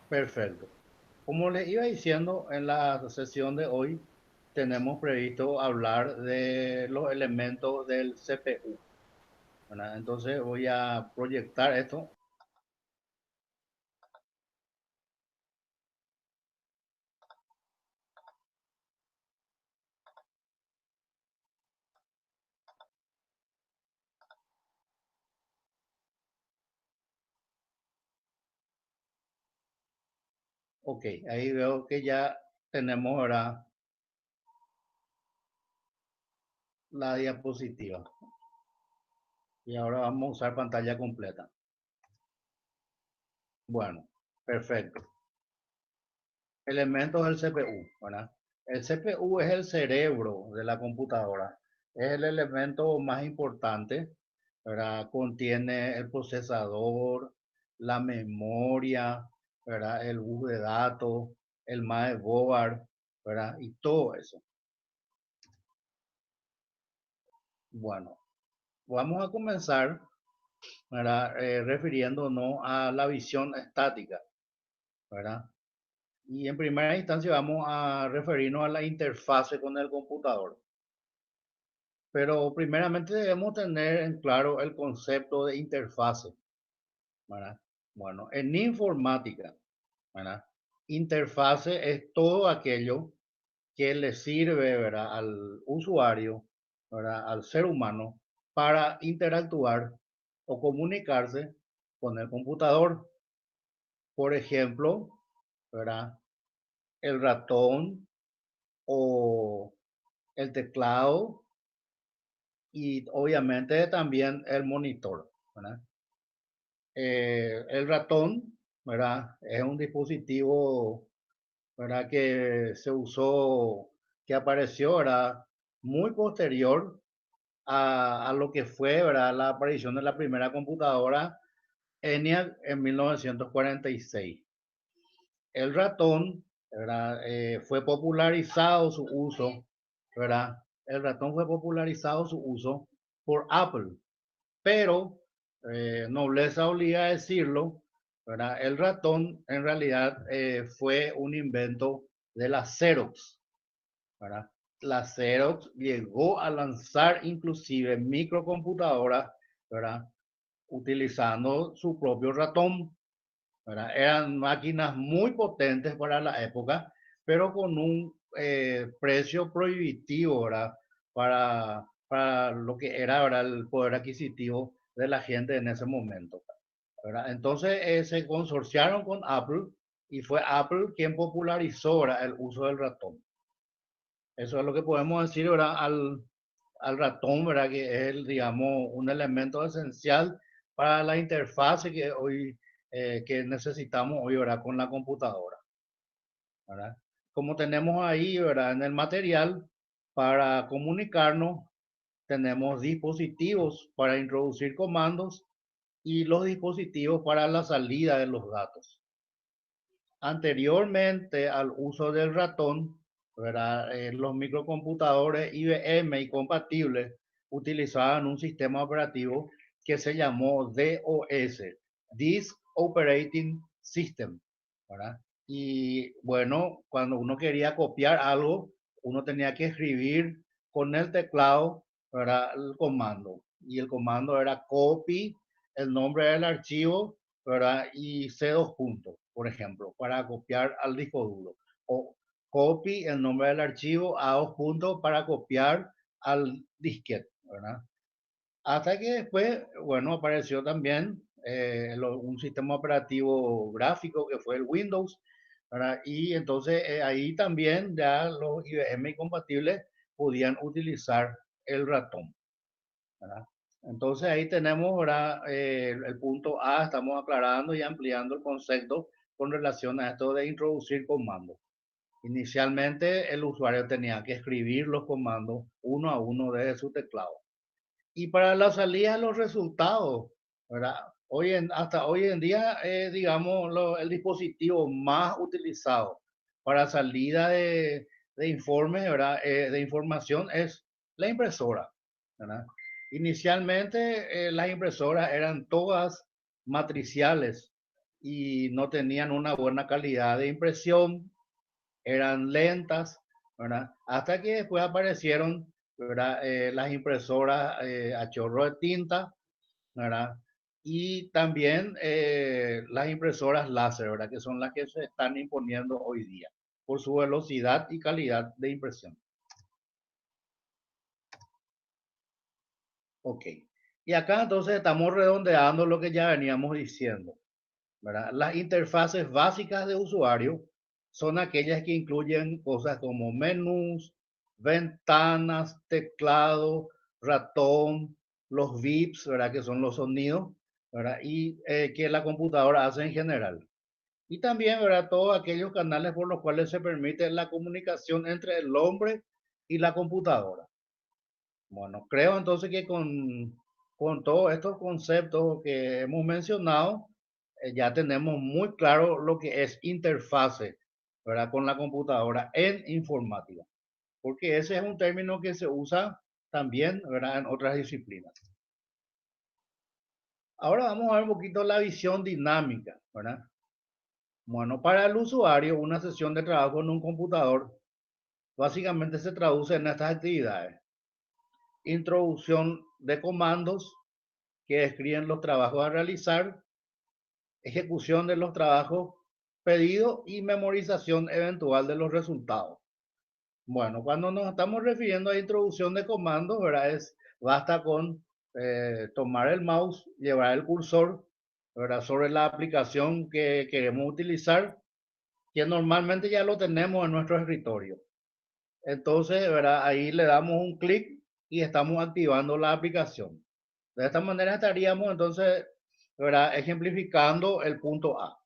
Perfecto. Como les iba diciendo, en la sesión de hoy tenemos previsto hablar de los elementos del CPU, ¿verdad? Entonces voy a proyectar esto. Ok, ahí veo que ya tenemos ahora la diapositiva. Y ahora vamos a usar pantalla completa. Bueno, perfecto. Elementos del CPU, ¿verdad? El CPU es el cerebro de la computadora. Es el elemento más importante, ¿verdad? Contiene el procesador, la memoria, ¿verdad? El bus de datos, el motherboard, ¿verdad? Y todo eso. Bueno, vamos a comenzar, ¿verdad? Refiriéndonos a la visión estática, ¿verdad? Y en primera instancia vamos a referirnos a la interfase con el computador. Pero primeramente debemos tener en claro el concepto de interfase, ¿verdad? Bueno, en informática, ¿verdad? Interfase es todo aquello que le sirve, ¿verdad? Al usuario, ¿verdad? Al ser humano para interactuar o comunicarse con el computador. Por ejemplo, ¿verdad? El ratón o el teclado y obviamente también el monitor, ¿verdad? El ratón, ¿verdad? Es un dispositivo, ¿verdad? Que se usó, que apareció, ¿verdad? Muy posterior a lo que fue, ¿verdad? La aparición de la primera computadora ENIAC en 1946. El ratón, ¿verdad? Fue popularizado su uso, ¿verdad? El ratón fue popularizado su uso por Apple, pero nobleza obliga a decirlo, ¿verdad? El ratón en realidad fue un invento de la Xerox, ¿verdad? La Xerox llegó a lanzar inclusive microcomputadoras, ¿verdad? Utilizando su propio ratón, ¿verdad? Eran máquinas muy potentes para la época, pero con un precio prohibitivo, ¿verdad? Para lo que era, ¿verdad? El poder adquisitivo de la gente en ese momento, ¿verdad? Entonces se consorciaron con Apple y fue Apple quien popularizó, ¿verdad? El uso del ratón. Eso es lo que podemos decir, ¿verdad? Al ratón, ¿verdad? Que es, el, digamos, un elemento esencial para la interfase que hoy que necesitamos hoy, ¿verdad? Con la computadora, ¿verdad? Como tenemos ahí, ¿verdad? En el material, para comunicarnos, tenemos dispositivos para introducir comandos y los dispositivos para la salida de los datos. Anteriormente al uso del ratón, ¿verdad? Los microcomputadores IBM y compatibles utilizaban un sistema operativo que se llamó DOS, Disk Operating System, ¿verdad? Y bueno, cuando uno quería copiar algo, uno tenía que escribir con el teclado, ¿verdad? El comando. Y el comando era copy, el nombre del archivo, ¿verdad? Y C2 puntos, por ejemplo, para copiar al disco duro. O copy el nombre del archivo a 2 puntos para copiar al disquete, ¿verdad? Hasta que después, bueno, apareció también un sistema operativo gráfico que fue el Windows, ¿verdad? Y entonces ahí también ya los IBM compatibles podían utilizar el ratón, ¿verdad? Entonces ahí tenemos ahora el punto A, estamos aclarando y ampliando el concepto con relación a esto de introducir comandos. Inicialmente el usuario tenía que escribir los comandos uno a uno desde su teclado. Y para la salida de los resultados, ¿verdad? Hasta hoy en día, digamos, el dispositivo más utilizado para salida de informes, ¿verdad? De información es la impresora, ¿verdad? Inicialmente las impresoras eran todas matriciales, y no tenían una buena calidad de impresión, eran lentas, ¿verdad? Hasta que después aparecieron, ¿verdad? Las impresoras a chorro de tinta, ¿verdad? Y también las impresoras láser, ¿verdad? Que son las que se están imponiendo hoy día por su velocidad y calidad de impresión. Ok. Y acá entonces estamos redondeando lo que ya veníamos diciendo, ¿verdad? Las interfaces básicas de usuario son aquellas que incluyen cosas como menús, ventanas, teclado, ratón, los bips, ¿verdad? Que son los sonidos, ¿verdad? Y que la computadora hace en general. Y también, ¿verdad? Todos aquellos canales por los cuales se permite la comunicación entre el hombre y la computadora. Bueno, creo entonces que con todos estos conceptos que hemos mencionado, ya tenemos muy claro lo que es interfase, ¿verdad? Con la computadora en informática, porque ese es un término que se usa también, ¿verdad? En otras disciplinas. Ahora vamos a ver un poquito la visión dinámica, ¿verdad? Bueno, para el usuario, una sesión de trabajo en un computador básicamente se traduce en estas actividades. Introducción de comandos que describen los trabajos a realizar, ejecución de los trabajos pedidos y memorización eventual de los resultados. Bueno, cuando nos estamos refiriendo a introducción de comandos, ¿verdad? Basta con tomar el mouse, llevar el cursor, ¿verdad? Sobre la aplicación que queremos utilizar, que normalmente ya lo tenemos en nuestro escritorio. Entonces, ¿verdad? Ahí le damos un clic y estamos activando la aplicación. De esta manera estaríamos entonces, ¿verdad? Ejemplificando el punto A.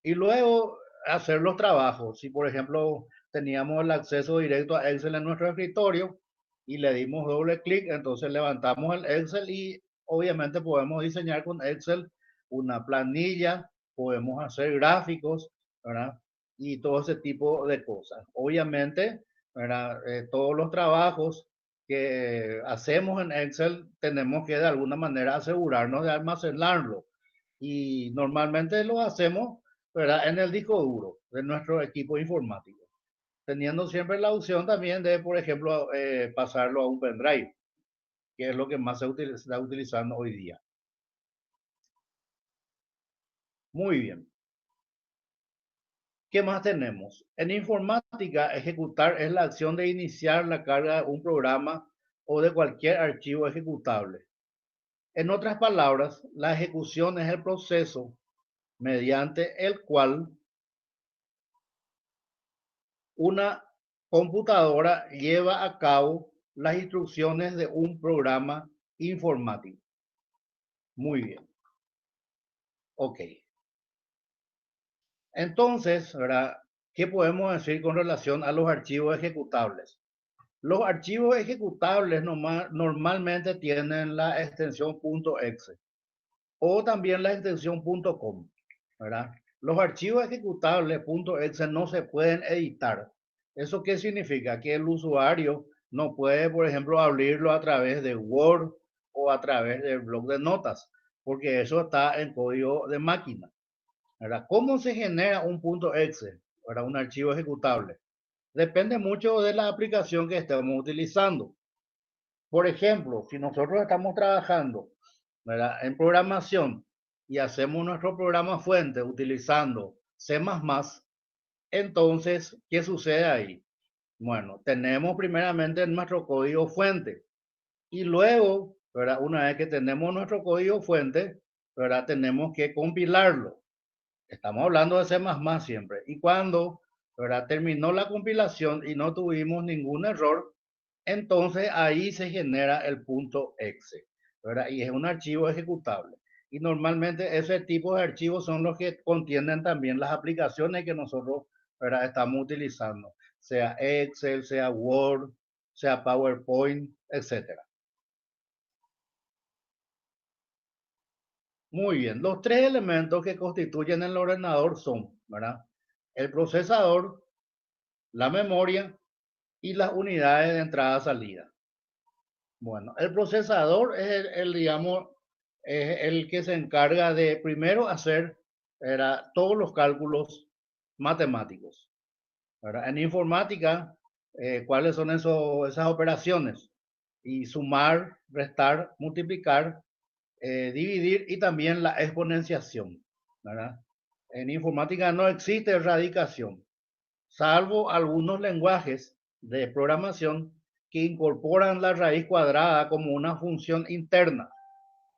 Y luego hacer los trabajos. Si, por ejemplo, teníamos el acceso directo a Excel en nuestro escritorio y le dimos doble clic, entonces levantamos el Excel y obviamente podemos diseñar con Excel una planilla, podemos hacer gráficos, ¿verdad? Y todo ese tipo de cosas. Obviamente, ¿verdad? Todos los trabajos que hacemos en Excel tenemos que de alguna manera asegurarnos de almacenarlo. Y normalmente lo hacemos, ¿verdad? En el disco duro de nuestro equipo informático, teniendo siempre la opción también de, por ejemplo, pasarlo a un pendrive, que es lo que más se está utilizando hoy día. Muy bien. ¿Qué más tenemos? En informática, ejecutar es la acción de iniciar la carga de un programa o de cualquier archivo ejecutable. En otras palabras, la ejecución es el proceso mediante el cual una computadora lleva a cabo las instrucciones de un programa informático. Muy bien. Ok. Entonces, ¿verdad? ¿Qué podemos decir con relación a los archivos ejecutables? Los archivos ejecutables normalmente tienen la extensión .exe o también la extensión .com, ¿verdad? Los archivos ejecutables .exe no se pueden editar. ¿Eso qué significa? Que el usuario no puede, por ejemplo, abrirlo a través de Word o a través del blog de notas, porque eso está en código de máquina, ¿verdad? ¿Cómo se genera un .exe, ¿verdad? Un archivo ejecutable? Depende mucho de la aplicación que estemos utilizando. Por ejemplo, si nosotros estamos trabajando, ¿verdad? En programación y hacemos nuestro programa fuente utilizando C++, entonces, ¿qué sucede ahí? Bueno, tenemos primeramente nuestro código fuente y luego, ¿verdad? Una vez que tenemos nuestro código fuente, ¿verdad? Tenemos que compilarlo. Estamos hablando de C++ siempre. Y cuando, ¿verdad? Terminó la compilación y no tuvimos ningún error, entonces ahí se genera el .exe, ¿verdad? Y es un archivo ejecutable. Y normalmente ese tipo de archivos son los que contienen también las aplicaciones que nosotros, ¿verdad? Estamos utilizando, sea Excel, sea Word, sea PowerPoint, etcétera. Muy bien, los tres elementos que constituyen el ordenador son, ¿verdad? El procesador, la memoria y las unidades de entrada-salida. Bueno, el procesador es digamos, es el que se encarga de primero hacer era todos los cálculos matemáticos, ¿verdad? En informática, ¿cuáles son esas operaciones? Y sumar, restar, multiplicar, dividir y también la exponenciación, ¿verdad? En informática no existe erradicación, salvo algunos lenguajes de programación que incorporan la raíz cuadrada como una función interna,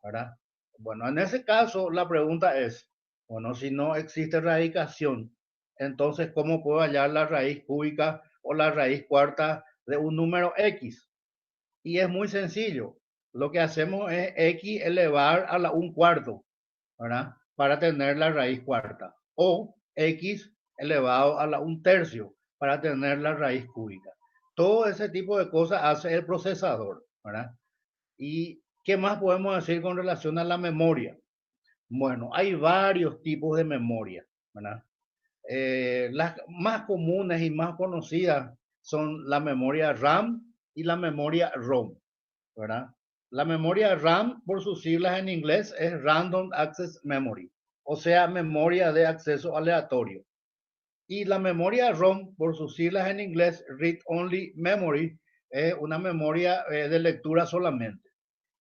¿verdad? Bueno, en ese caso la pregunta es, bueno, si no existe erradicación, entonces ¿cómo puedo hallar la raíz cúbica o la raíz cuarta de un número X? Y es muy sencillo. Lo que hacemos es X elevar a la un cuarto, ¿verdad? Para tener la raíz cuarta. O X elevado a la un tercio para tener la raíz cúbica. Todo ese tipo de cosas hace el procesador, ¿verdad? ¿Y qué más podemos decir con relación a la memoria? Bueno, hay varios tipos de memoria, ¿verdad? Las más comunes y más conocidas son la memoria RAM y la memoria ROM, ¿verdad? La memoria RAM, por sus siglas en inglés, es Random Access Memory, o sea, memoria de acceso aleatorio. Y la memoria ROM, por sus siglas en inglés, Read Only Memory, es una memoria de lectura solamente.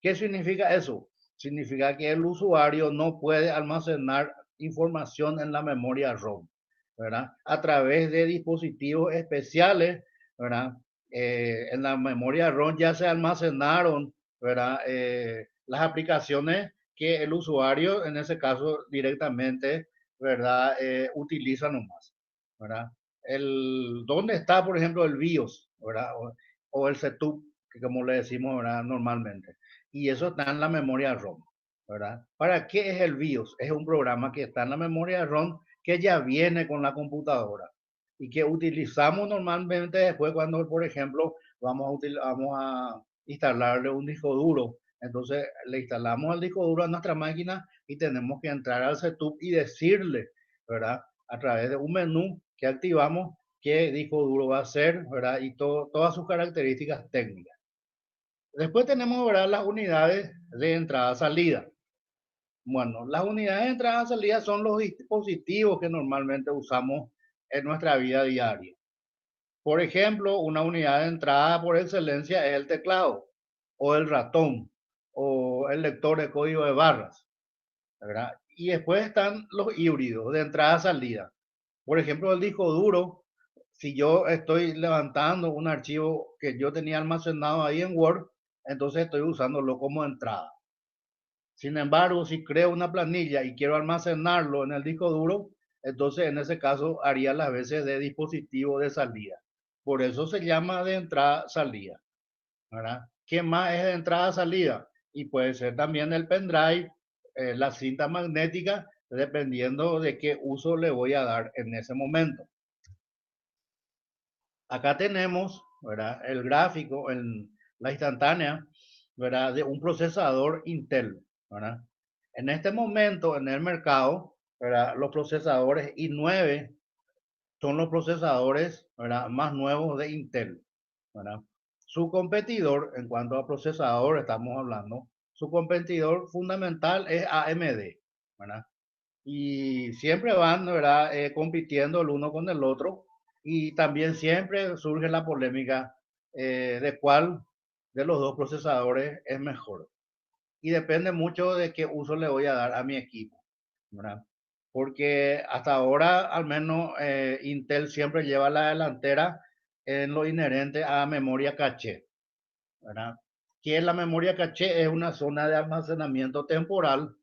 ¿Qué significa eso? Significa que el usuario no puede almacenar información en la memoria ROM, ¿verdad? A través de dispositivos especiales, ¿verdad? En la memoria ROM ya se almacenaron, ¿verdad? Las aplicaciones que el usuario, en ese caso directamente, ¿verdad? Utiliza nomás, ¿verdad? ¿Dónde está, por ejemplo, el BIOS, ¿verdad? O el setup, que como le decimos, ¿verdad? Normalmente. Y eso está en la memoria ROM, ¿verdad? ¿Para qué es el BIOS? Es un programa que está en la memoria ROM que ya viene con la computadora y que utilizamos normalmente después cuando, por ejemplo, vamos a instalarle un disco duro. Entonces le instalamos el disco duro a nuestra máquina y tenemos que entrar al setup y decirle, ¿verdad? A través de un menú que activamos qué disco duro va a ser, ¿verdad? Y todas sus características técnicas. Después tenemos, ¿verdad? Las unidades de entrada-salida. Bueno, las unidades de entrada-salida son los dispositivos que normalmente usamos en nuestra vida diaria. Por ejemplo, una unidad de entrada por excelencia es el teclado o el ratón o el lector de código de barras, ¿verdad? Y después están los híbridos de entrada-salida. Por ejemplo, el disco duro, si yo estoy levantando un archivo que yo tenía almacenado ahí en Word, entonces estoy usándolo como entrada. Sin embargo, si creo una planilla y quiero almacenarlo en el disco duro, entonces en ese caso haría las veces de dispositivo de salida. Por eso se llama de entrada-salida, ¿verdad? ¿Qué más es de entrada-salida? Y puede ser también el pendrive, la cinta magnética, dependiendo de qué uso le voy a dar en ese momento. Acá tenemos, ¿verdad? El gráfico, la instantánea, ¿verdad? De un procesador Intel, ¿verdad? En este momento en el mercado, ¿verdad? Los procesadores i9 son los procesadores, ¿verdad? Más nuevos de Intel, ¿verdad? Su competidor, en cuanto a procesador estamos hablando, su competidor fundamental es AMD, ¿verdad? Y siempre van, ¿verdad? Compitiendo el uno con el otro y también siempre surge la polémica de cuál de los dos procesadores es mejor. Y depende mucho de qué uso le voy a dar a mi equipo, ¿verdad? Porque hasta ahora, al menos, Intel siempre lleva la delantera en lo inherente a memoria caché, ¿verdad? Que es la memoria caché, es una zona de almacenamiento temporal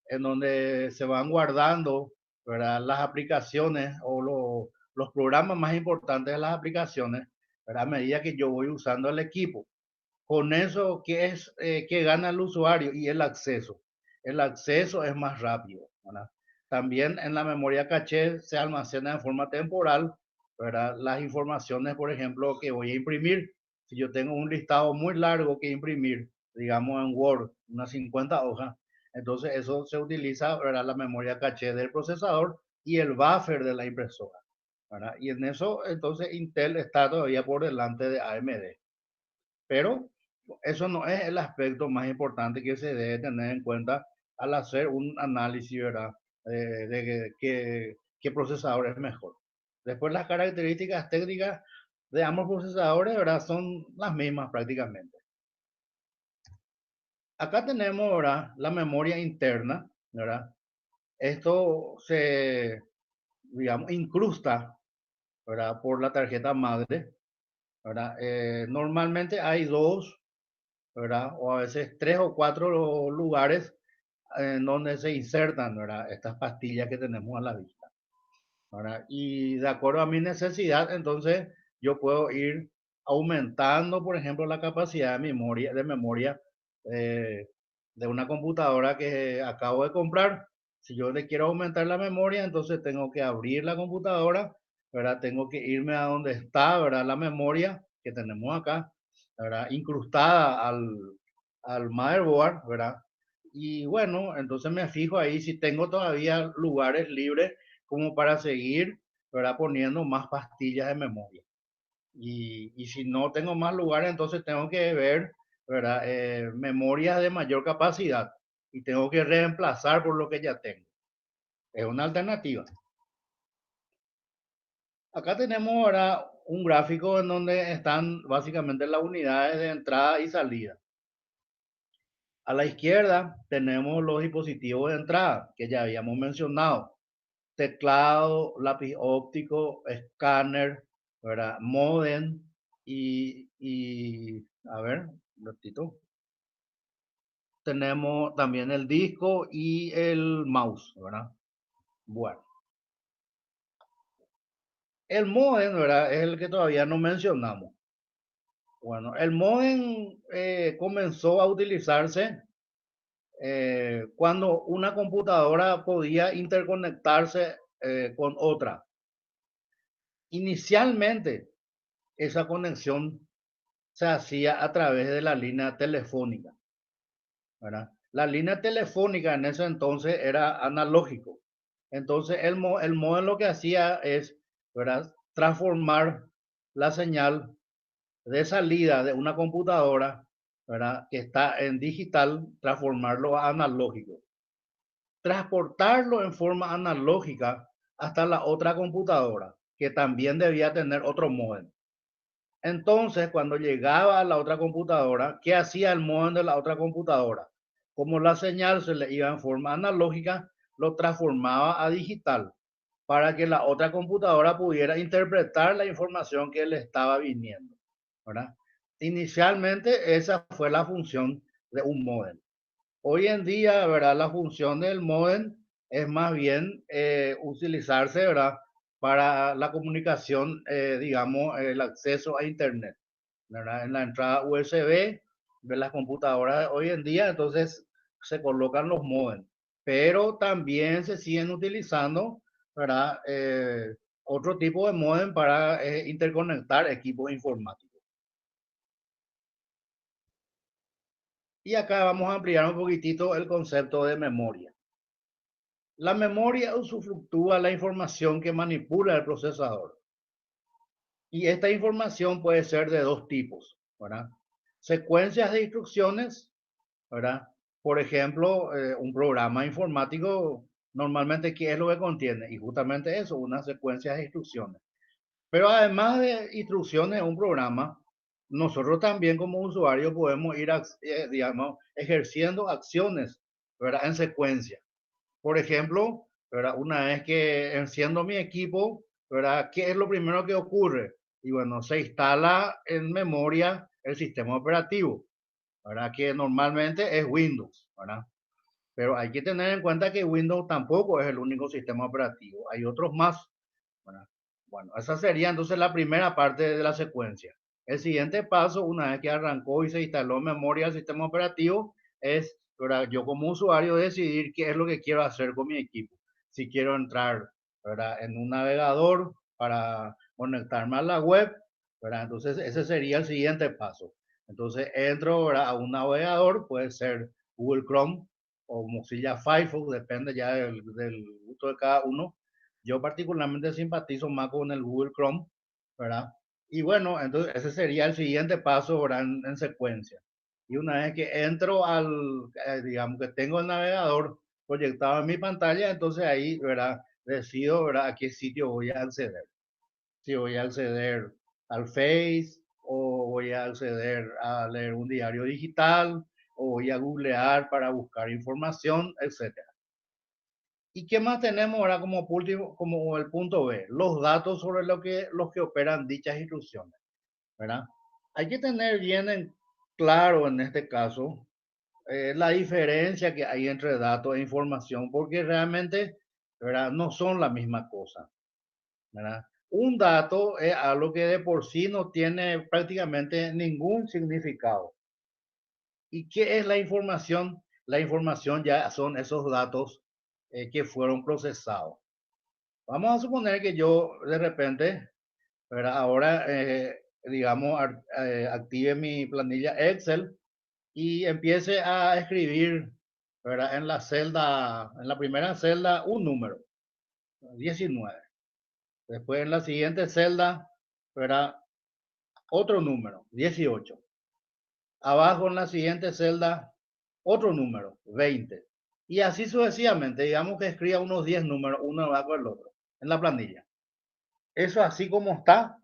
en donde se van guardando, ¿verdad? Las aplicaciones o los programas más importantes de las aplicaciones, ¿verdad? A medida que yo voy usando el equipo. Con eso, ¿qué gana el usuario? Y el acceso. El acceso es más rápido, ¿verdad? También en la memoria caché se almacena de forma temporal, ¿verdad? Las informaciones, por ejemplo, que voy a imprimir. Si yo tengo un listado muy largo que imprimir, digamos en Word, unas 50 hojas, entonces eso se utiliza, ¿verdad? La memoria caché del procesador y el buffer de la impresora, ¿verdad? Y en eso, entonces, Intel está todavía por delante de AMD. Pero eso no es el aspecto más importante que se debe tener en cuenta al hacer un análisis, ¿verdad? qué procesador es mejor. Después las características técnicas de ambos procesadores, ¿verdad? Son las mismas prácticamente. Acá tenemos, ¿verdad? La memoria interna, ¿verdad? Esto se, digamos, incrusta, ¿verdad? Por la tarjeta madre, ¿verdad? Normalmente hay dos, ¿verdad? O a veces tres o cuatro lugares en donde se insertan, ¿verdad? Estas pastillas que tenemos a la vista, ¿verdad? Y de acuerdo a mi necesidad, entonces yo puedo ir aumentando, por ejemplo, la capacidad de memoria eh, de una computadora que acabo de comprar. Si yo le quiero aumentar la memoria, entonces tengo que abrir la computadora, ¿verdad? Tengo que irme a donde está, ¿verdad? La memoria que tenemos acá, ¿verdad? Incrustada al motherboard, ¿verdad? Y bueno, entonces me fijo ahí si tengo todavía lugares libres como para seguir, ¿verdad? Poniendo más pastillas de memoria. Y si no tengo más lugares, entonces tengo que ver, ¿verdad? Memorias de mayor capacidad y tengo que reemplazar por lo que ya tengo. Es una alternativa. Acá tenemos ahora un gráfico en donde están básicamente las unidades de entrada y salida. A la izquierda tenemos los dispositivos de entrada que ya habíamos mencionado. Teclado, lápiz óptico, escáner, ¿verdad? Modem a ver, un ratito. Tenemos también el disco y el mouse, ¿verdad? Bueno, el modem, ¿verdad? Es el que todavía no mencionamos. Bueno, el modem comenzó a utilizarse cuando una computadora podía interconectarse con otra. Inicialmente, esa conexión se hacía a través de la línea telefónica, ¿verdad? La línea telefónica en ese entonces era analógico. Entonces el modem lo que hacía es, ¿verdad? Transformar la señal de salida de una computadora, ¿verdad? Que está en digital, transformarlo a analógico. Transportarlo en forma analógica hasta la otra computadora, que también debía tener otro modem. Entonces, cuando llegaba a la otra computadora, ¿qué hacía el modem de la otra computadora? Como la señal se le iba en forma analógica, lo transformaba a digital para que la otra computadora pudiera interpretar la información que le estaba viniendo, ¿verdad? Inicialmente esa fue la función de un modem. Hoy en día, ¿verdad? La función del modem es más bien utilizarse, ¿verdad? Para la comunicación, digamos, el acceso a Internet, ¿verdad? En la entrada USB de las computadoras hoy en día, entonces se colocan los modems, pero también se siguen utilizando, ¿verdad? Otro tipo de modem para interconectar equipos informáticos. Y acá vamos a ampliar un poquitito el concepto de memoria. La memoria usufructúa la información que manipula el procesador. Y esta información puede ser de dos tipos, ¿verdad? Secuencias de instrucciones, ¿verdad? Por ejemplo, un programa informático normalmente, ¿qué es lo que contiene? Y justamente eso, una secuencia de instrucciones. Pero además de instrucciones de un programa, nosotros también como usuarios podemos ir, digamos, ejerciendo acciones, ¿verdad? En secuencia. Por ejemplo, ¿verdad? Una vez que enciendo mi equipo, ¿verdad? ¿Qué es lo primero que ocurre? Y bueno, se instala en memoria el sistema operativo, ¿verdad? Que normalmente es Windows, ¿verdad? Pero hay que tener en cuenta que Windows tampoco es el único sistema operativo, hay otros más, ¿verdad? Bueno, esa sería entonces la primera parte de la secuencia. El siguiente paso, una vez que arrancó y se instaló en memoria el sistema operativo, es, ¿verdad? Yo como usuario decidir qué es lo que quiero hacer con mi equipo. Si quiero entrar, ¿verdad? En un navegador para conectarme a la web, ¿verdad? Entonces ese sería el siguiente paso. Entonces entro, ¿verdad? A un navegador, puede ser Google Chrome o Mozilla Firefox, depende ya del gusto de cada uno. Yo particularmente simpatizo más con el Google Chrome, ¿verdad? Y bueno, entonces ese sería el siguiente paso, ¿verdad? En secuencia. Y una vez que entro digamos que tengo el navegador, proyectado en mi pantalla, entonces ahí, ¿verdad? Decido, ¿verdad? A qué sitio voy a acceder. Si voy a acceder al Face o voy a acceder a leer un diario digital o voy a googlear para buscar información, etcétera. ¿Y qué más tenemos ahora como último, como el punto B? Los datos sobre los que operan dichas instrucciones, ¿verdad? Hay que tener bien en claro en este caso la diferencia que hay entre datos e información, porque realmente, ¿verdad? No son la misma cosa, ¿verdad? Un dato es algo que de por sí no tiene prácticamente ningún significado. ¿Y qué es la información? La información ya son esos datos que fueron procesados. Vamos a suponer que yo de repente, ¿verdad? Ahora, digamos, active mi planilla Excel y empiece a escribir, ¿verdad? En la celda, en la primera celda, un número, 19. Después en la siguiente celda, ¿verdad? Otro número, 18. Abajo en la siguiente celda, otro número, 20. Y así sucesivamente, digamos que escriba unos 10 números, uno debajo del otro, en la planilla. Eso así como está,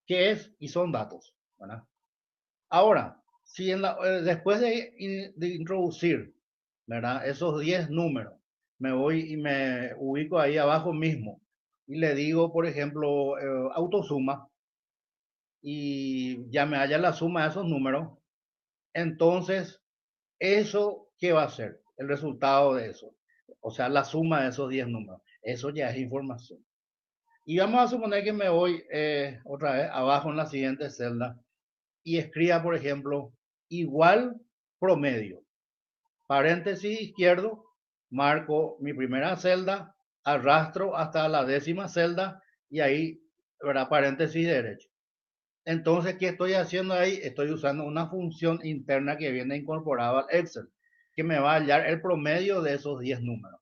¿qué es? Y son datos, ¿verdad? Ahora, si después de introducir, ¿verdad? Esos 10 números, me voy y me ubico ahí abajo mismo y le digo, por ejemplo, autosuma y ya me haya la suma de esos números, entonces, ¿eso qué va a ser? El resultado de eso. O sea, la suma de esos 10 números. Eso ya es información. Y vamos a suponer que me voy otra vez abajo en la siguiente celda y escriba, por ejemplo, igual promedio. Paréntesis izquierdo, marco mi primera celda, arrastro hasta la décima celda y ahí, ¿verdad? Paréntesis derecho. Entonces, ¿qué estoy haciendo ahí? Estoy usando una función interna que viene incorporada al Excel, que me va a hallar el promedio de esos 10 números,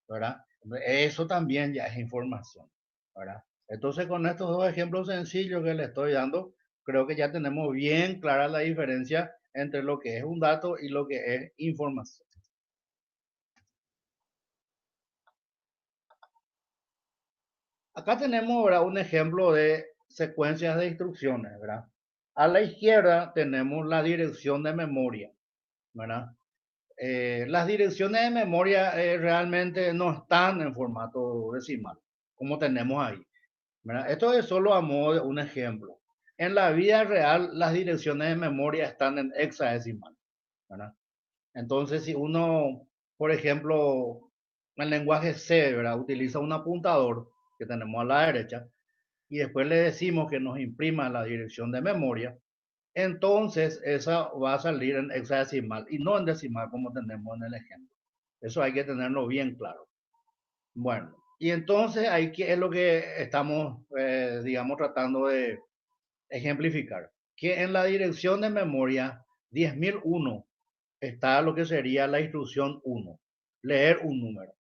¿verdad? Eso también ya es información, ¿verdad? Entonces, con estos dos ejemplos sencillos que le estoy dando, creo que ya tenemos bien clara la diferencia entre lo que es un dato y lo que es información. Acá tenemos, ¿verdad? Un ejemplo de secuencias de instrucciones, ¿verdad? A la izquierda tenemos la dirección de memoria, ¿verdad? Las direcciones de memoria realmente no están en formato decimal, como tenemos ahí, ¿verdad? Esto es solo a modo de un ejemplo. En la vida real, las direcciones de memoria están en hexadecimal, ¿verdad? Entonces, si uno, por ejemplo, en el lenguaje C, ¿verdad? Utiliza un apuntador que tenemos a la derecha y después le decimos que nos imprima la dirección de memoria, entonces esa va a salir en hexadecimal y no en decimal como tenemos en el ejemplo. Eso hay que tenerlo bien claro. Bueno, y entonces ahí es lo que estamos, digamos, tratando de ejemplificar. Que en la dirección de memoria 10.001 está lo que sería la instrucción 1, leer un número,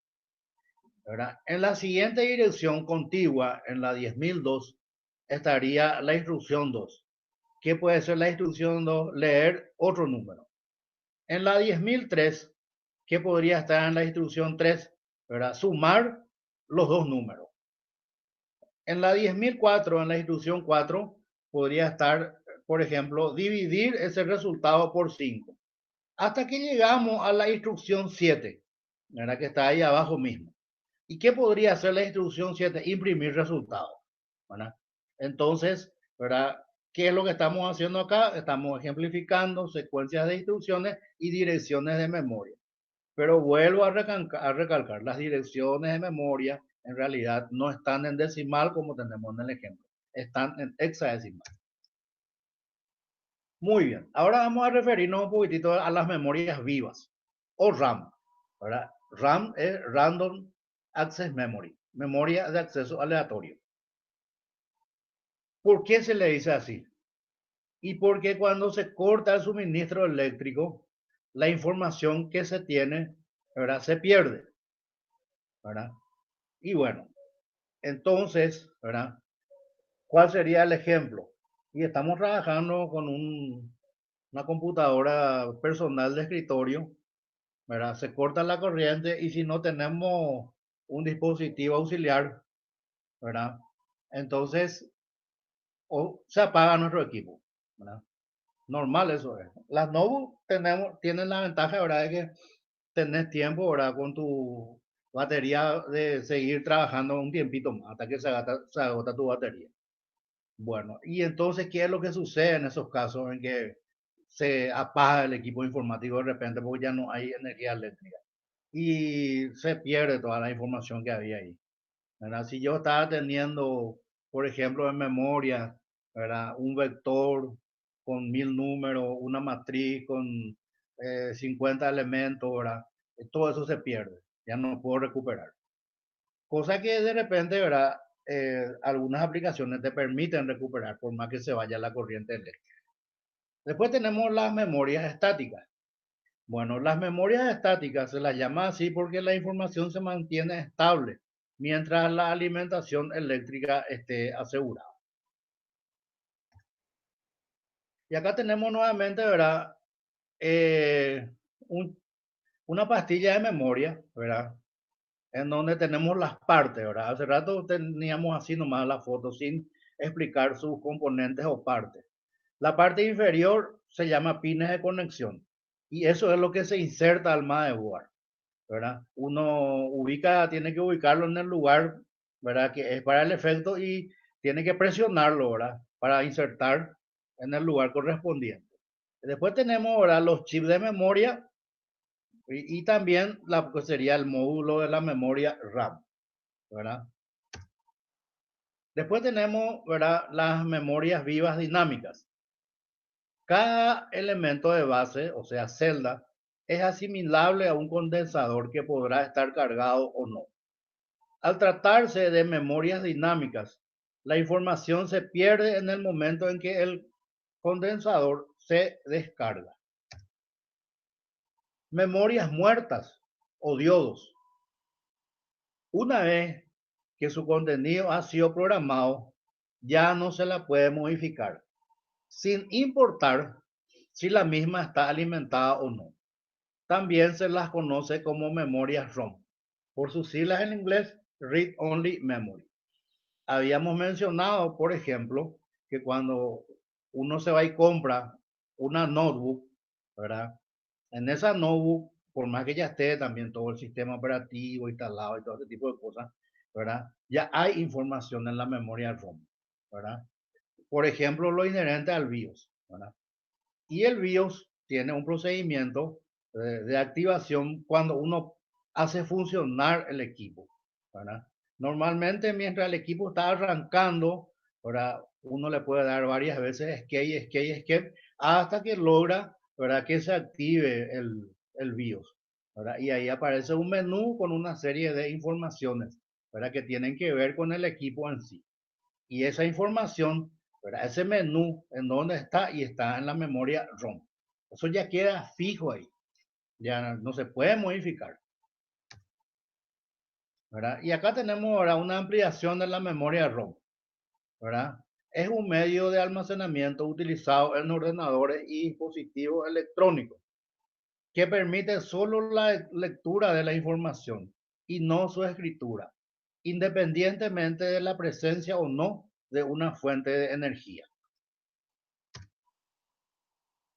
¿verdad? En la siguiente dirección contigua, en la 10.002, estaría la instrucción 2. ¿Qué puede ser la instrucción 2? Leer otro número. En la 10.003, ¿qué podría estar en la instrucción 3? ¿Verdad? Sumar los dos números. En la 10.004, en la instrucción 4, podría estar, por ejemplo, dividir ese resultado por 5. Hasta que llegamos a la instrucción 7, ¿verdad? Que está ahí abajo mismo. ¿Y qué podría hacer la instrucción 7? Imprimir resultados, ¿verdad? Entonces, ¿verdad? ¿Qué es lo que estamos haciendo acá? Estamos ejemplificando secuencias de instrucciones y direcciones de memoria. Pero vuelvo a recalcar, las direcciones de memoria en realidad no están en decimal como tenemos en el ejemplo, están en hexadecimal. Muy bien, ahora vamos a referirnos un poquitito a las memorias vivas o RAM, ¿verdad? RAM es Random Access Memory, memoria de acceso aleatorio. ¿Por qué se le dice así? Y porque cuando se corta el suministro eléctrico, la información que se tiene, ¿verdad? Se pierde, ¿verdad? Y bueno, entonces, ¿verdad? ¿Cuál sería el ejemplo? Y estamos trabajando con una computadora personal de escritorio ¿verdad? Se corta la corriente y si no tenemos un dispositivo auxiliar, ¿verdad? Entonces, o se apaga nuestro equipo, ¿verdad? Normal eso es. Las notebooks tienen la ventaja, ¿verdad? De que tenés tiempo, ¿verdad? Con tu batería de seguir trabajando un tiempito más hasta que se agota tu batería. Bueno, y entonces, ¿qué es lo que sucede en esos casos en que se apaga el equipo informático de repente porque ya no hay energía eléctrica y se pierde toda la información que había ahí? ¿Verdad? Si yo estaba teniendo, por ejemplo, en memoria, ¿verdad? Un vector con 1000 números, una matriz con 50 elementos, ¿verdad? Todo eso se pierde, ya no puedo recuperar. Cosa que de repente, ¿verdad? Algunas aplicaciones te permiten recuperar por más que se vaya la corriente eléctrica. Después tenemos las memorias estáticas. Bueno, las memorias estáticas se las llama así porque la información se mantiene estable mientras la alimentación eléctrica esté asegurada. Y acá tenemos nuevamente, ¿verdad? Eh, un- una pastilla de memoria, ¿verdad? En donde tenemos las partes, ¿verdad? Hace rato teníamos así nomás la foto sin explicar sus componentes o partes. La parte inferior se llama pines de conexión y eso es lo que se inserta al motherboard, ¿verdad? Uno tiene que ubicarlo en el lugar, ¿verdad? Que es para el efecto y tiene que presionarlo, ¿verdad? Para insertar en el lugar correspondiente. Después tenemos, ¿verdad? Los chips de memoria y también la que sería el módulo de la memoria RAM, ¿verdad? Después tenemos, ¿verdad? Las memorias vivas dinámicas. Cada elemento de base, o sea, celda, es asimilable a un condensador que podrá estar cargado o no. Al tratarse de memorias dinámicas, la información se pierde en el momento en que el condensador se descarga. Memorias muertas o diodos. Una vez que su contenido ha sido programado, ya no se la puede modificar, sin importar si la misma está alimentada o no. También se las conoce como memorias ROM, por sus siglas en inglés, Read Only Memory. Habíamos mencionado, por ejemplo, que cuando uno se va y compra una notebook, ¿verdad? En esa notebook, por más que ya esté también todo el sistema operativo instalado y todo ese tipo de cosas, ¿verdad? Ya hay información en la memoria ROM, ¿verdad? Por ejemplo, lo inherente al BIOS, ¿verdad? Y el BIOS tiene un procedimiento de activación cuando uno hace funcionar el equipo, ¿verdad? Normalmente mientras el equipo está arrancando, ¿verdad? Uno le puede dar varias veces escape, escape, escape, hasta que logra, ¿verdad? Que se active el BIOS, ¿verdad? Y ahí aparece un menú con una serie de informaciones, ¿verdad? Que tienen que ver con el equipo en sí. Y esa información, ¿verdad? Ese menú en dónde está y está en la memoria ROM. Eso ya queda fijo ahí, ya no se puede modificar, ¿verdad? Y acá tenemos ahora una ampliación de la memoria ROM, ¿verdad? Es un medio de almacenamiento utilizado en ordenadores y dispositivos electrónicos que permite solo la lectura de la información y no su escritura, independientemente de la presencia o no de una fuente de energía.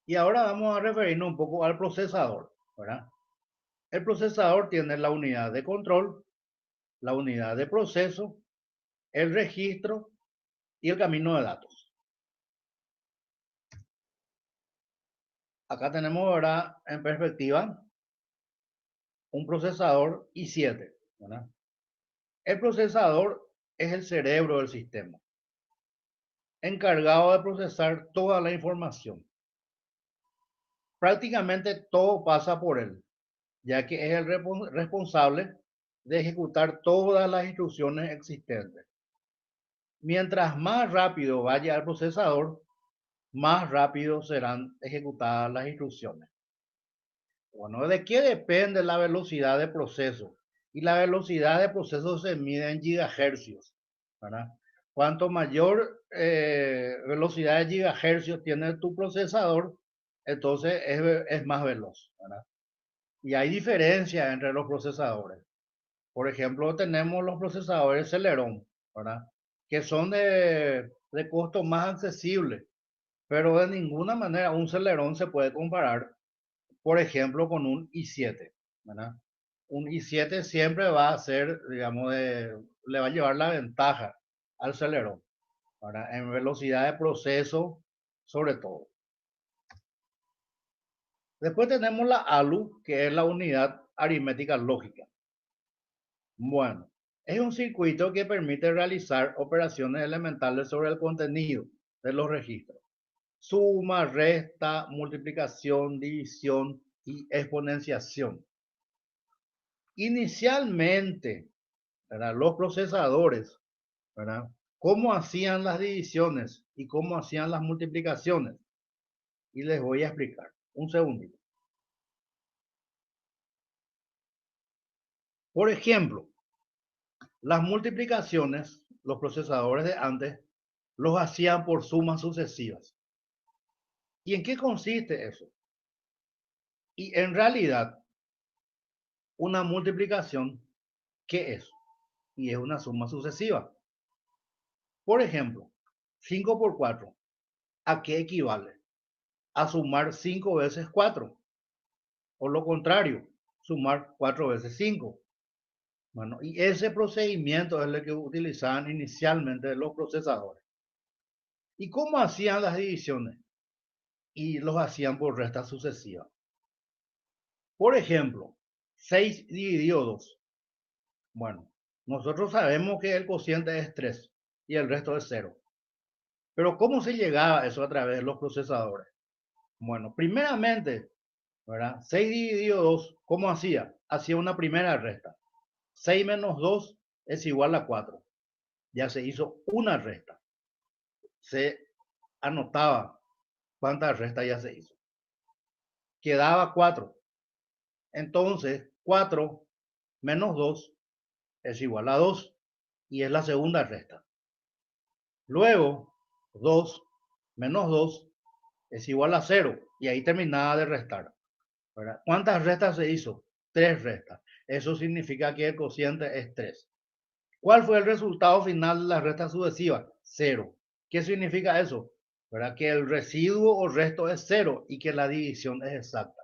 Y ahora vamos a referirnos un poco al procesador, ¿verdad? El procesador tiene la unidad de control, la unidad de proceso, el registro y el camino de datos. Acá tenemos, ¿verdad? En perspectiva, un procesador i7, ¿verdad? El procesador es el cerebro del sistema, encargado de procesar toda la información. Prácticamente todo pasa por él, ya que es el responsable de ejecutar todas las instrucciones existentes. Mientras más rápido vaya el procesador, más rápido serán ejecutadas las instrucciones. Bueno, ¿de qué depende la velocidad de proceso? Y la velocidad de proceso se mide en gigahercios, ¿verdad? Cuanto mayor velocidad de gigahercios tiene tu procesador, entonces es más veloz, ¿verdad? Y hay diferencia entre los procesadores. Por ejemplo, tenemos los procesadores Celeron, ¿verdad? Que son de costo más accesible, pero de ninguna manera un Celeron se puede comparar, por ejemplo, con un i7, ¿verdad? Un i7 siempre va a ser, digamos, le va a llevar la ventaja al Celeron, ¿verdad? En velocidad de proceso, sobre todo. Después tenemos la ALU, que es la unidad aritmética lógica. Bueno, es un circuito que permite realizar operaciones elementales sobre el contenido de los registros. Suma, resta, multiplicación, división y exponenciación. Inicialmente, ¿verdad? Los procesadores, ¿verdad? ¿Cómo hacían las divisiones y cómo hacían las multiplicaciones? Y les voy a explicar. Un segundito. Por ejemplo, las multiplicaciones, los procesadores de antes, los hacían por sumas sucesivas. ¿Y en qué consiste eso? Y en realidad, una multiplicación, ¿qué es? Y es una suma sucesiva. Por ejemplo, 5 por 4, ¿a qué equivale? A sumar 5 veces 4. O lo contrario, sumar 4 veces 5. Bueno, y ese procedimiento es el que utilizaban inicialmente los procesadores. ¿Y cómo hacían las divisiones? Y los hacían por resta sucesiva. Por ejemplo, 6 dividido 2. Bueno, nosotros sabemos que el cociente es 3 y el resto es 0. Pero ¿cómo se llegaba a eso a través de los procesadores? Bueno, primeramente, ¿verdad? 6 dividido 2, ¿cómo hacía? Hacía una primera resta. 6 menos 2 es igual a 4. Ya se hizo una resta. Se anotaba cuántas restas ya se hizo. Quedaba 4. Entonces, 4 menos 2 es igual a 2 y es la segunda resta. Luego, 2 menos 2 es igual a 0 y ahí terminaba de restar, ¿verdad? ¿Cuántas restas se hizo? 3 restas. Eso significa que el cociente es 3. ¿Cuál fue el resultado final de la resta sucesiva? 0. ¿Qué significa eso? ¿Verdad? Que el residuo o resto es 0 y que la división es exacta.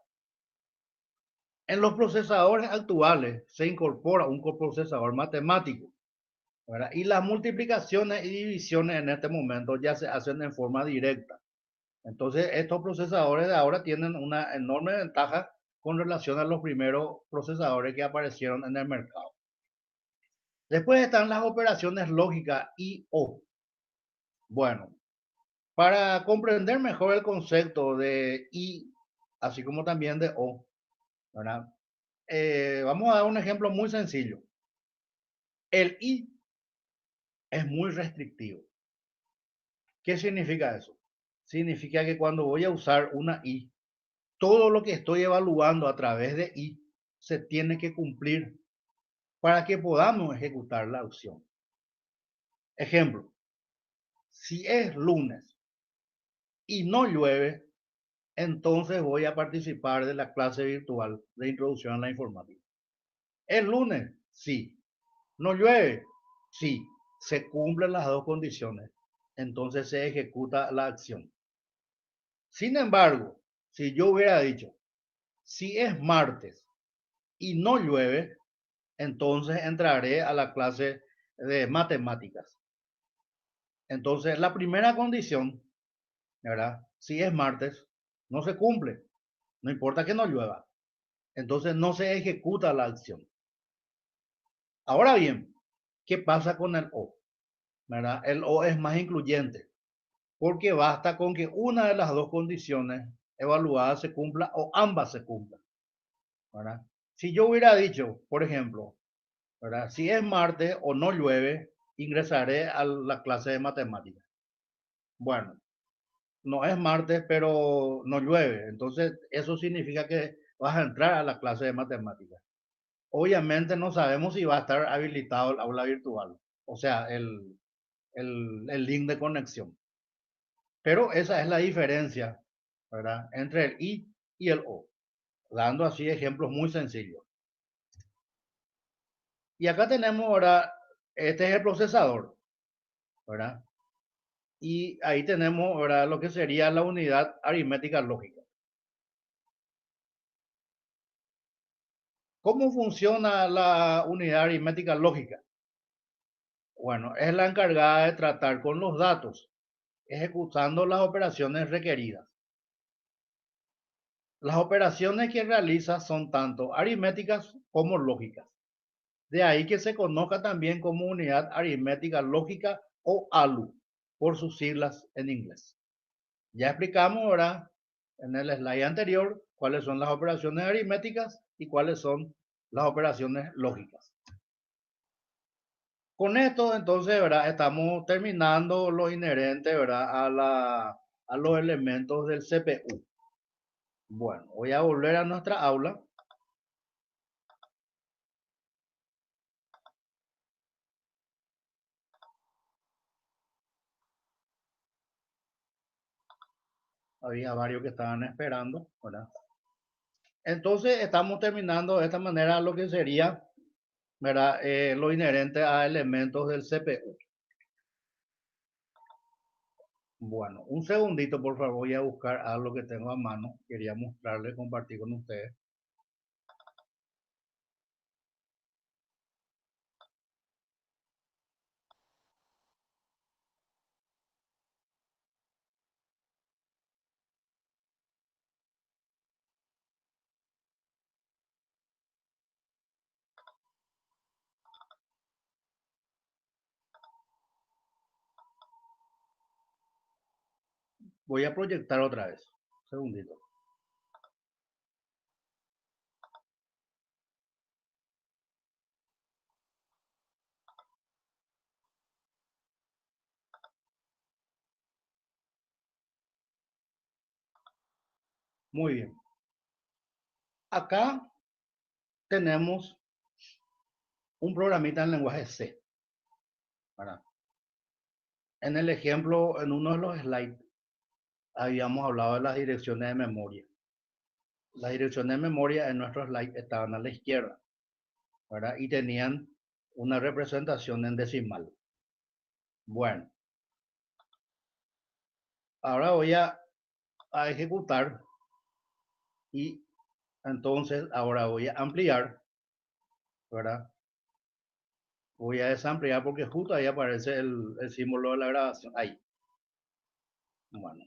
En los procesadores actuales se incorpora un coprocesador matemático, ¿verdad? Y las multiplicaciones y divisiones en este momento ya se hacen en forma directa. Entonces, estos procesadores de ahora tienen una enorme ventaja con relación a los primeros procesadores que aparecieron en el mercado. Después están las operaciones lógicas y o. Bueno, para comprender mejor el concepto de y, así como también de o, ¿verdad? Vamos a dar un ejemplo muy sencillo. El y es muy restrictivo. ¿Qué significa eso? Significa que cuando voy a usar una y, todo lo que estoy evaluando a través de y se tiene que cumplir para que podamos ejecutar la opción. Ejemplo, si es lunes y no llueve, entonces voy a participar de la clase virtual de introducción a la informática. ¿Es lunes? Sí. ¿No llueve? Sí. Se cumplen las dos condiciones. Entonces se ejecuta la acción. Sin embargo, si yo hubiera dicho, si es martes y no llueve, entonces entraré a la clase de matemáticas. Entonces, la primera condición, ¿verdad? Si es martes, no se cumple, no importa que no llueva. Entonces, no se ejecuta la acción. Ahora bien, ¿qué pasa con el o? ¿Verdad? El o es más incluyente, porque basta con que una de las dos condiciones evaluadas se cumpla o ambas se cumplan, ¿verdad? Si yo hubiera dicho, por ejemplo, ¿verdad? Si es martes o no llueve, ingresaré a la clase de matemáticas. Bueno, no es martes, pero no llueve. Entonces, eso significa que vas a entrar a la clase de matemáticas. Obviamente no sabemos si va a estar habilitado el aula virtual, o sea, el link de conexión. Pero esa es la diferencia, ¿verdad? Entre el I y el O. dando así ejemplos muy sencillos. Y acá tenemos ahora, este es el procesador, ¿verdad? Y ahí tenemos ahora lo que sería la unidad aritmética lógica. ¿Cómo funciona la unidad aritmética lógica? Bueno, es la encargada de tratar con los datos, ejecutando las operaciones requeridas. Las operaciones que realiza son tanto aritméticas como lógicas. De ahí que se conozca también como unidad aritmética lógica o ALU, por sus siglas en inglés. Ya explicamos ahora en el slide anterior cuáles son las operaciones aritméticas y cuáles son las operaciones lógicas. Con esto, entonces, ¿verdad? Estamos terminando lo inherente, ¿verdad? A los elementos del CPU. Bueno, voy a volver a nuestra aula. Había varios que estaban esperando, ¿verdad? Entonces, estamos terminando de esta manera lo que sería, ¿verdad? Lo inherente a elementos del CPU. Bueno, un segundito, por favor, voy a buscar algo que tengo a mano. Quería mostrarle, compartir con ustedes. Voy a proyectar otra vez. Un segundito. Muy bien. Acá tenemos un programita en lenguaje C. ¿Verdad? En el ejemplo, en uno de los slides, habíamos hablado de las direcciones de memoria. Las direcciones de memoria en nuestro slide estaban a la izquierda, ¿verdad? Y tenían una representación en decimal. Bueno, ahora voy a ejecutar y entonces ahora voy a ampliar, ¿verdad? Voy a desampliar porque justo ahí aparece el símbolo de la grabación. Ahí. Bueno,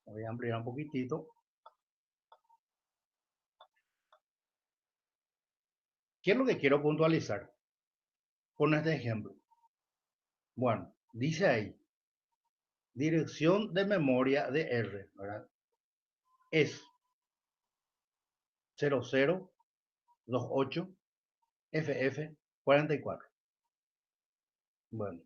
voy a ampliar un poquitito. ¿Qué es lo que quiero puntualizar con este ejemplo? Bueno, dice ahí, dirección de memoria de R, ¿verdad? Es 0028FF44. Bueno,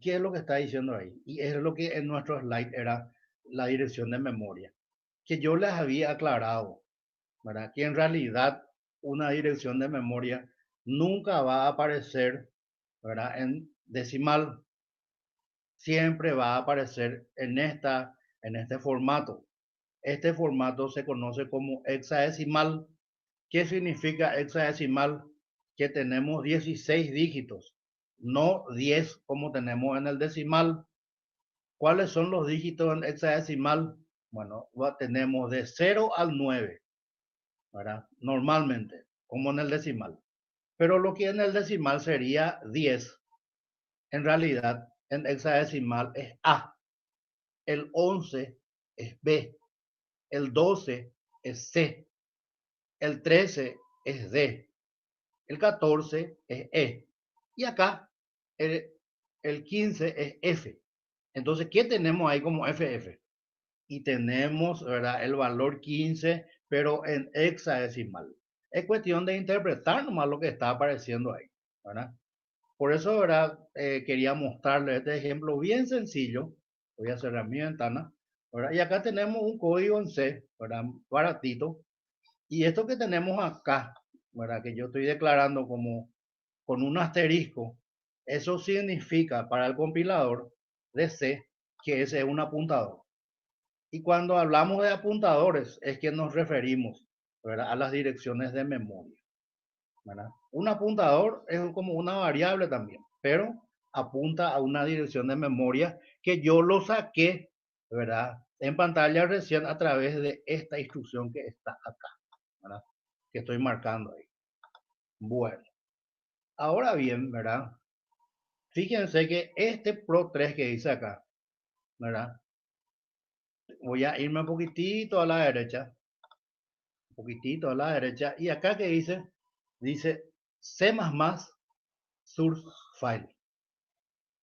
¿qué es lo que está diciendo ahí? Y es lo que en nuestro slide era la dirección de memoria, que yo les había aclarado, ¿verdad? Que en realidad una dirección de memoria nunca va a aparecer, ¿verdad? En decimal, siempre va a aparecer en este formato. Este formato se conoce como hexadecimal. ¿Qué significa hexadecimal? Que tenemos 16 dígitos, no 10 como tenemos en el decimal. ¿Cuáles son los dígitos en hexadecimal? Bueno, tenemos de 0 al 9, ¿verdad? Normalmente, como en el decimal. Pero lo que en el decimal sería 10, en realidad en hexadecimal es A, el 11 es B, el 12 es C, el 13 es D, el 14 es E, y acá el, el 15 es F. Entonces, ¿qué tenemos ahí como FF? Y tenemos, ¿verdad?, el valor 15, pero en hexadecimal. Es cuestión de interpretar nomás lo que está apareciendo ahí, ¿verdad? Por eso, ¿verdad? Quería mostrarles este ejemplo bien sencillo. Voy a cerrar mi ventana, ¿verdad? Y acá tenemos un código en C, ¿verdad? Baratito. Y esto que tenemos acá, ¿verdad? Que yo estoy declarando como con un asterisco, eso significa para el compilador de C que ese es un apuntador. Y cuando hablamos de apuntadores es que nos referimos, ¿verdad?, a las direcciones de memoria, ¿verdad? Un apuntador es como una variable también, pero apunta a una dirección de memoria que yo lo saqué, ¿verdad?, en pantalla recién a través de esta instrucción que está acá, ¿verdad?, que estoy marcando ahí. Bueno, ahora bien, ¿verdad? Fíjense que este Pro 3 que dice acá, ¿verdad? Voy a irme un poquitito a la derecha, un poquitito a la derecha, y acá que dice C++ source file.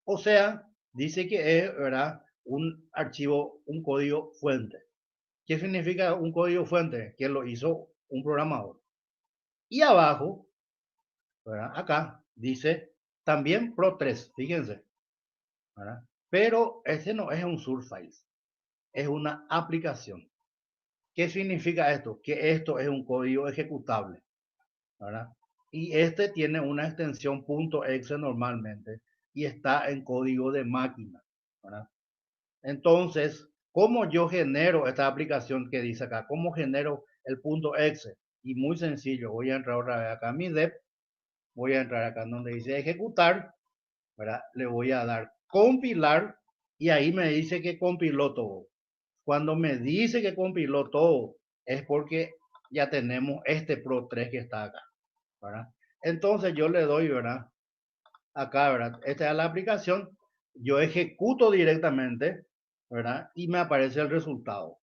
O sea, dice que es, ¿verdad?, un archivo, un código fuente. ¿Qué significa un código fuente? Que lo hizo un programador. Y abajo, ¿verdad?, acá dice también Pro 3, fíjense, ¿verdad? Pero este no es un source file, es una aplicación. ¿Qué significa esto? Que esto es un código ejecutable, ¿verdad? Y este tiene una extensión .exe normalmente y está en código de máquina, ¿verdad? Entonces, ¿cómo yo genero esta aplicación que dice acá? ¿Cómo genero el .exe? Y muy sencillo, voy a entrar otra vez acá a mi dep, voy a entrar acá donde dice ejecutar, ¿verdad? Le voy a dar compilar y ahí me dice que compiló todo. Cuando me dice que compiló todo, es porque ya tenemos este Pro 3 que está acá, ¿verdad? Entonces yo le doy, ¿verdad?, acá, ¿verdad?, esta es la aplicación, yo ejecuto directamente, ¿verdad?, y me aparece el resultado,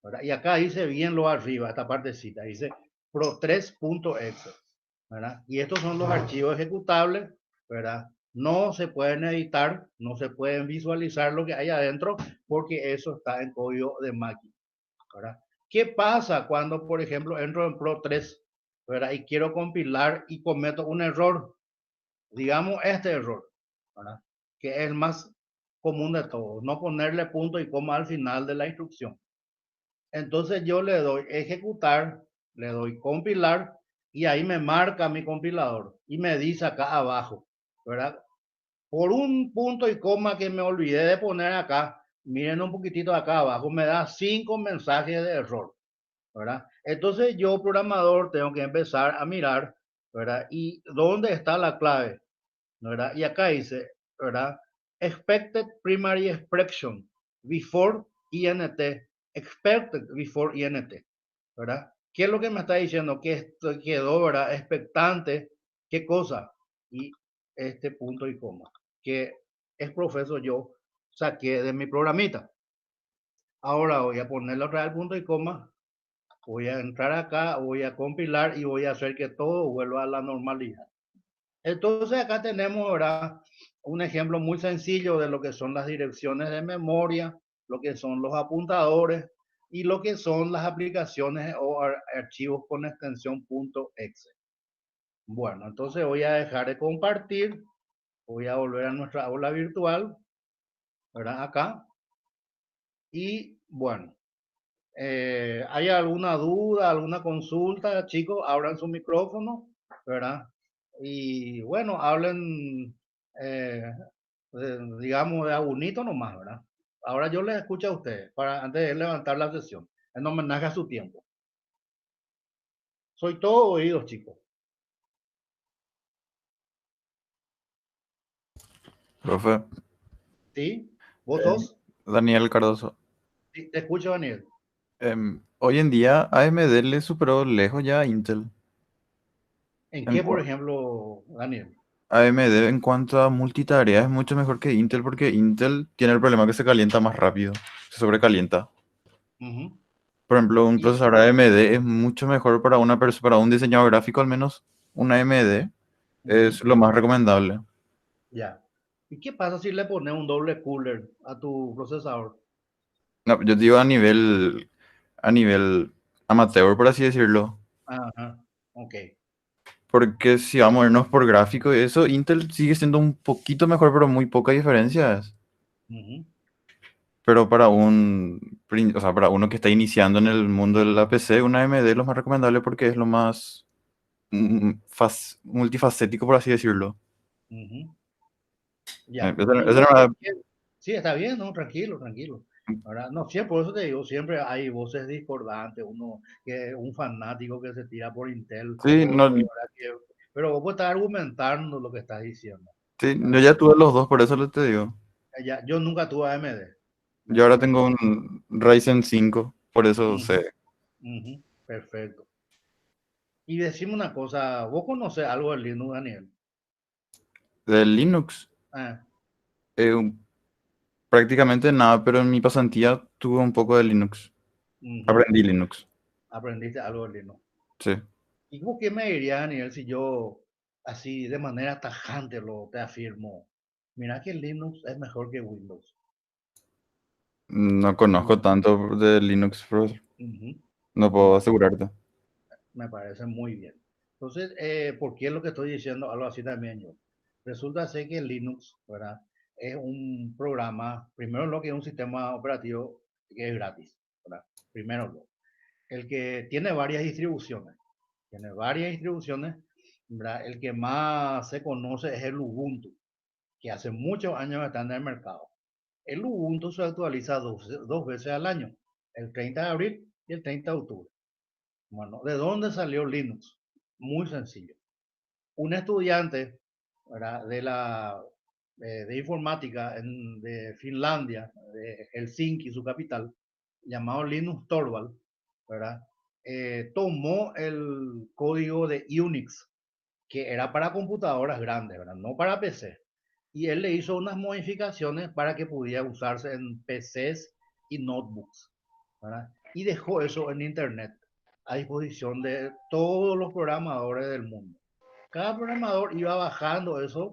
¿verdad? Y acá dice bien lo arriba, esta partecita, dice pro3.exe, ¿verdad? Y estos son los archivos ejecutables, ¿verdad? No se pueden editar, no se pueden visualizar lo que hay adentro porque eso está en código de máquina, ¿verdad? ¿Qué pasa cuando, por ejemplo, entro en Pro 3, ¿verdad?, y quiero compilar y cometo un error? Digamos este error, ¿verdad?, que es el más común de todos, no ponerle punto y coma al final de la instrucción. Entonces yo le doy ejecutar, le doy compilar y ahí me marca mi compilador y me dice acá abajo, ¿verdad? Por un punto y coma que me olvidé de poner acá, miren un poquitito acá abajo, me da 5 mensajes de error, ¿verdad? Entonces yo, programador, tengo que empezar a mirar, ¿verdad? ¿Y dónde está la clave? ¿Verdad? Y acá dice, ¿verdad? Expected primary expression before INT. Expected before INT, ¿verdad? ¿Qué es lo que me está diciendo? Que esto quedó, ¿verdad?, expectante. ¿Qué cosa? Y este punto y coma, que es profesor yo saqué de mi programita. Ahora voy a ponerle otra vez el punto y coma, voy a entrar acá, voy a compilar y voy a hacer que todo vuelva a la normalidad. Entonces acá tenemos, ¿verdad?, un ejemplo muy sencillo de lo que son las direcciones de memoria, lo que son los apuntadores y lo que son las aplicaciones o archivos con extensión .exe. Bueno, entonces voy a dejar de compartir, voy a volver a nuestra aula virtual, ¿verdad?, acá. Y bueno, ¿hay alguna duda, alguna consulta, chicos? Abran su micrófono, ¿verdad? Y bueno, hablen, eh, digamos, de a bonito nomás, ¿verdad? Ahora yo les escucho a ustedes, para antes de levantar la sesión, en homenaje a su tiempo. Soy todo oídos, chicos. Profe, ¿Sí? ¿Vos em, sos? Daniel Cardoso. Sí, te escucho, Daniel. Hoy en día AMD le superó lejos ya a Intel. ¿En En qué, por cua- ejemplo, Daniel? AMD en cuanto a multitarea es mucho mejor que Intel porque Intel tiene el problema que se calienta más rápido, se sobrecalienta. Ujú. Por ejemplo, un Y procesador AMD es mucho mejor para una para un diseñador gráfico, al menos un AMD ujú, es lo más recomendable. ya. ¿Y qué pasa si le pones un doble cooler a tu procesador? No, yo digo a nivel amateur, por así decirlo. Ajá, ok. Porque si vamos a irnos por gráfico y eso, Intel sigue siendo un poquito mejor, pero muy pocas diferencias. Ujú, Pero o sea, para uno que está iniciando en el mundo de la PC, una AMD es lo más recomendable porque es lo más multifacético, por así decirlo. ujú. Ya. Esa Y esa bueno, era sí, está bien, ¿no? Tranquilo, tranquilo. ¿verdad? No, siempre, por eso te digo, siempre hay voces discordantes, uno que un fanático que se tira por Intel, Sí, no, otro, ¿verdad? Pero vos puedes estar argumentando lo que estás diciendo, sí, yo ¿verdad? ya tuve los dos, por eso te digo. Yo nunca tuve AMD, Yo ahora nunca. tengo un Ryzen 5, por eso Ujú, sé. ujú, perfecto. Y decime una cosa, ¿vos conoces algo de Linux, Daniel? De Linux, Ah, eh, prácticamente nada, pero en mi pasantía tuve un poco de Linux. ujú, Aprendí Linux, aprendiste algo de Linux. sí. ¿Y vos qué me dirías, Daniel, si yo así de manera tajante te afirmo? Mira que Linux es mejor que Windows. No conozco tanto de Linux, pero Ujú. no puedo Bueno, asegurarte. me parece muy bien. Entonces, ¿por qué es lo que estoy diciendo? Algo así también yo. Resulta ser que Linux, ¿verdad? Es un programa, primero lo que es un sistema operativo que es gratis, ¿verdad? Primero lo. El que tiene varias distribuciones. Tiene varias distribuciones, ¿verdad? El que más se conoce es el Ubuntu, que hace muchos años está en el mercado. El Ubuntu se actualiza dos veces al año, el 30 de abril y el 30 de octubre. Bueno, ¿de dónde salió Linux? Muy sencillo. Un estudiante, ¿verdad? De informática de Finlandia, de Helsinki, su capital, llamado Linus Torvald, ¿verdad? Tomó el código de Unix, que era para computadoras grandes, ¿verdad? No para PC. Y él le hizo unas modificaciones para que pudiera usarse en PCs y notebooks, ¿verdad? Y dejó eso en Internet a disposición de todos los programadores del mundo. Cada programador iba bajando eso,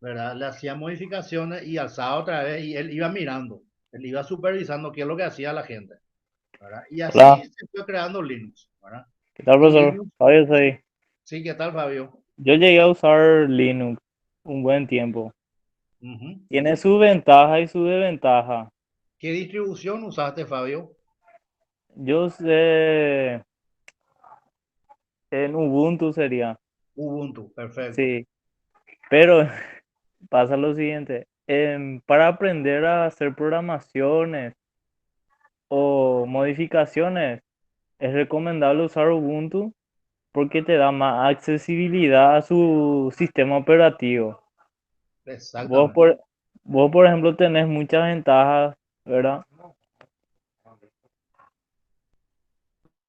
¿verdad? Le hacía modificaciones y alzaba otra vez y él iba mirando, él iba supervisando qué es lo que hacía la gente, ¿verdad? Y así Hola, se fue creando Linux, ¿verdad? ¿qué tal, Y profesor? Linux, Fabio soy. sí, ¿qué tal, Fabio? Yo llegué a usar Linux un buen tiempo. Ujú. Tiene su ventaja y su desventaja. ¿Qué distribución usaste, Fabio? Yo sé, en Ubuntu sería, Ubuntu, perfecto. sí, pero pasa lo siguiente. Para aprender a hacer programaciones o modificaciones, es recomendable usar Ubuntu porque te da más accesibilidad a su sistema operativo. Vos Exactamente. por, vos, por ejemplo, tenés muchas ventajas, ¿verdad?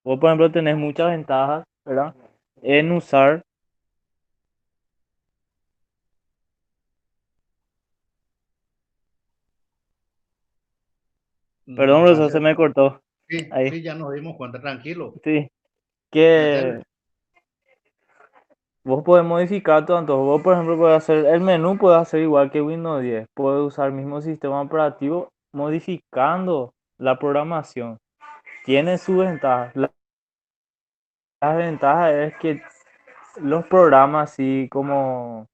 Vos, por ejemplo, tenés muchas ventajas, ¿verdad? En usar, perdón, profesor, se Dale. me cortó Sí, ahí. sí, ya nos dimos cuenta, tranquilo. Sí, Metele. que vos podés modificar tanto. Vos, por ejemplo, podés hacer el menú, puede hacer igual que Windows 10. Puedes usar el mismo sistema operativo modificando la programación. Tiene su ventaja. La ventaja es que los programas, así como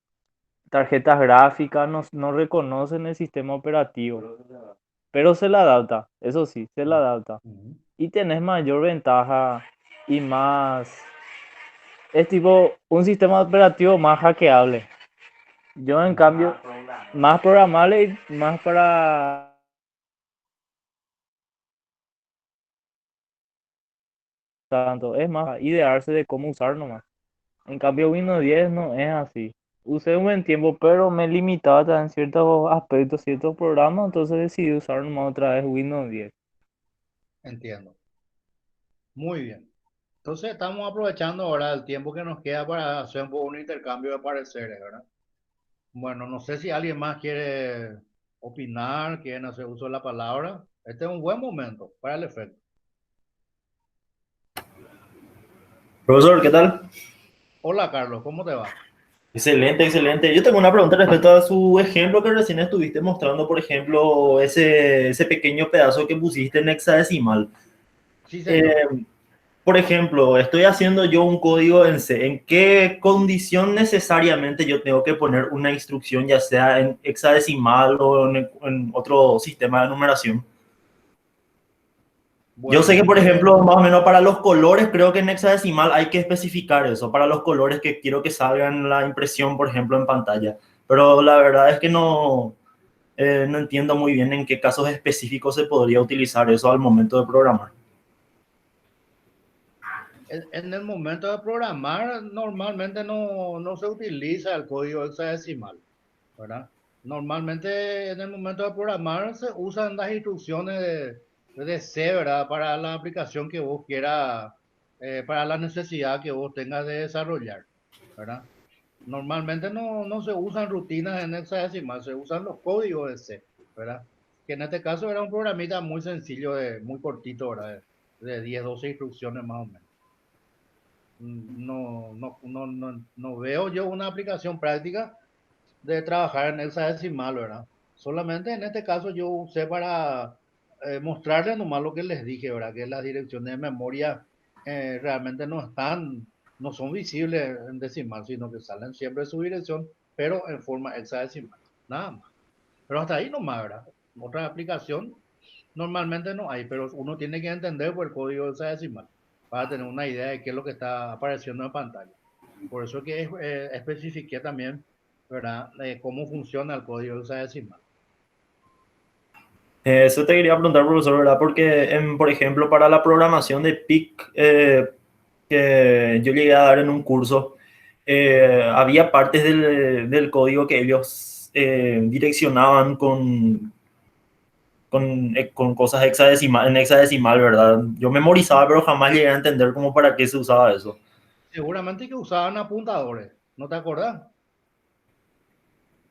tarjetas gráficas, no reconocen el sistema operativo, pero se la adapta, eso sí, se la adapta. Ujú. Y tenés mayor ventaja y más, es tipo un sistema operativo más hackeable. Yo en cambio, más programable y más para tanto, es más idearse de cómo usar nomás. En cambio Windows 10 no es así. Usé un buen tiempo, pero me limitaba en ciertos aspectos, ciertos programas, entonces decidí usar nomás otra vez Windows 10. Entiendo. Muy bien. Entonces estamos aprovechando ahora el tiempo que nos queda para hacer un intercambio de pareceres, ¿verdad? Bueno, no sé si alguien más quiere opinar, quieren hacer uso de la palabra. Este es un buen momento para el efecto. Profesor, ¿qué tal? Hola, Carlos, ¿cómo te va? Excelente, excelente. Yo tengo una pregunta respecto a su ejemplo que recién estuviste mostrando, por ejemplo, ese pequeño pedazo que pusiste en hexadecimal. Sí, Eh, señor. por ejemplo, estoy haciendo yo un código en C. ¿En qué condición necesariamente yo tengo que poner una instrucción, ya sea en hexadecimal o en otro sistema de numeración? Yo sé que, Bueno, por ejemplo, más o menos para los colores, creo que en hexadecimal hay que especificar eso, para los colores que quiero que salgan la impresión, por ejemplo, en pantalla. Pero la verdad es que no, No entiendo muy bien en qué casos específicos se podría utilizar eso al momento de programar. En el momento de programar, normalmente no se utiliza el código hexadecimal, ¿verdad? Normalmente en el momento de programar se usan las instrucciones de C, ¿verdad? Para la aplicación que vos quieras, para la necesidad que vos tengas de desarrollar, ¿verdad? Normalmente no se usan rutinas en hexadecimal, se usan los códigos de C, ¿verdad? Que en este caso era un programita muy sencillo, muy cortito, ¿verdad? De 10, 12 instrucciones más o menos. No veo yo una aplicación práctica de trabajar en hexadecimal, ¿verdad? Solamente en este caso yo usé para mostrarles nomás lo que les dije, ¿verdad? Que las direcciones de memoria realmente no son visibles en decimal, sino que salen siempre de su dirección, pero en forma hexadecimal, nada más. Pero hasta ahí nomás, ¿verdad? Otra aplicación normalmente no hay, pero uno tiene que entender por el código hexadecimal para tener una idea de qué es lo que está apareciendo en pantalla. Por eso que especifiqué también, ¿verdad? Cómo funciona el código hexadecimal. Eso te quería preguntar, profesor, ¿verdad? Porque, por ejemplo, para la programación de PIC que yo llegué a dar en un curso, había partes del código que ellos direccionaban con cosas en hexadecimal, ¿verdad? Yo memorizaba, pero jamás llegué a entender cómo para qué se usaba eso. Seguramente que usaban apuntadores, ¿no te acordás?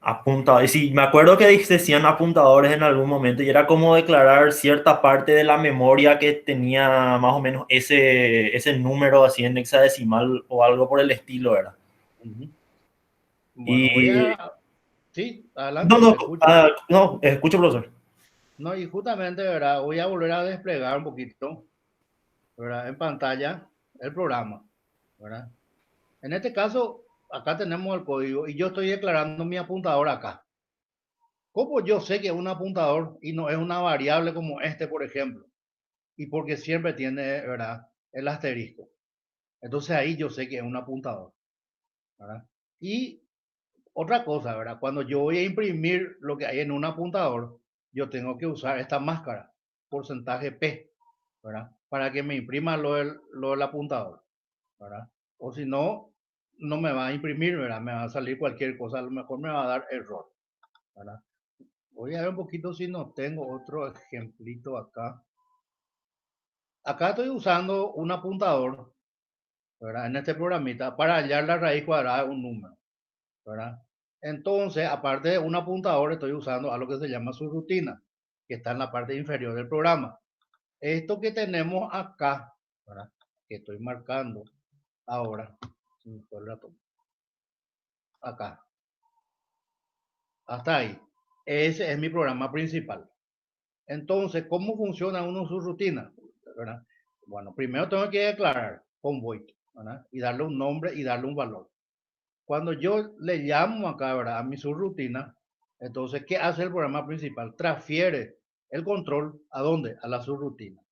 Apuntadores, sí, me acuerdo que decían apuntadores en algún momento y era como declarar cierta parte de la memoria que tenía más o menos ese número así en hexadecimal o algo por el estilo, ¿verdad? Uh-huh. Bueno, Y Sí, no, adelante, no, te escucho. no, escucho, profesor. No, y justamente, ¿verdad? Voy a volver a desplegar un poquito, ¿verdad? En pantalla el programa, ¿verdad? En este caso, acá tenemos el código y yo estoy declarando mi apuntador acá. ¿Cómo yo sé que es un apuntador y no es una variable como este, por ejemplo? Y porque siempre tiene, ¿verdad? El asterisco. Entonces ahí yo sé que es un apuntador, ¿verdad? Y otra cosa, ¿verdad? Cuando yo voy a imprimir lo que hay en un apuntador, yo tengo que usar esta máscara, porcentaje P, ¿verdad? Para que me imprima lo del apuntador, ¿verdad? O si no, no me va a imprimir, ¿verdad? Me va a salir cualquier cosa, a lo mejor me va a dar error, ¿verdad? Voy a ver un poquito si no tengo otro ejemplito acá. Acá estoy usando un apuntador, ¿verdad? En este programita para hallar la raíz cuadrada de un número, ¿verdad? Entonces, aparte de un apuntador, estoy usando algo que se llama subrutina, que está en la parte inferior del programa. Esto que tenemos acá, ¿verdad? Que estoy marcando ahora, acá, hasta ahí. Ese es mi programa principal. Entonces, ¿cómo funciona uno subrutina? ¿Verdad? Bueno, primero tengo que declarar con void, ¿verdad? Y darle un nombre y darle un valor. Cuando yo le llamo acá, ¿verdad? A mi subrutina, entonces, ¿qué hace el programa principal? Transfiere el control ¿a dónde? A la subrutina,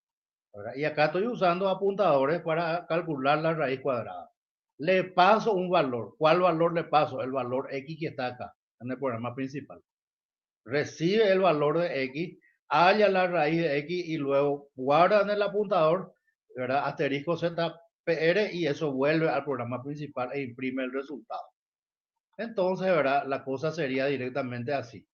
¿verdad? Y acá estoy usando apuntadores para calcular la raíz cuadrada. Le paso un valor. ¿Cuál valor le paso? El valor X que está acá, en el programa principal. Recibe el valor de X, halla la raíz de X y luego guarda en el apuntador, ¿verdad? Asterisco ZPR y eso vuelve al programa principal e imprime el resultado. Entonces, ¿verdad? La cosa sería directamente así,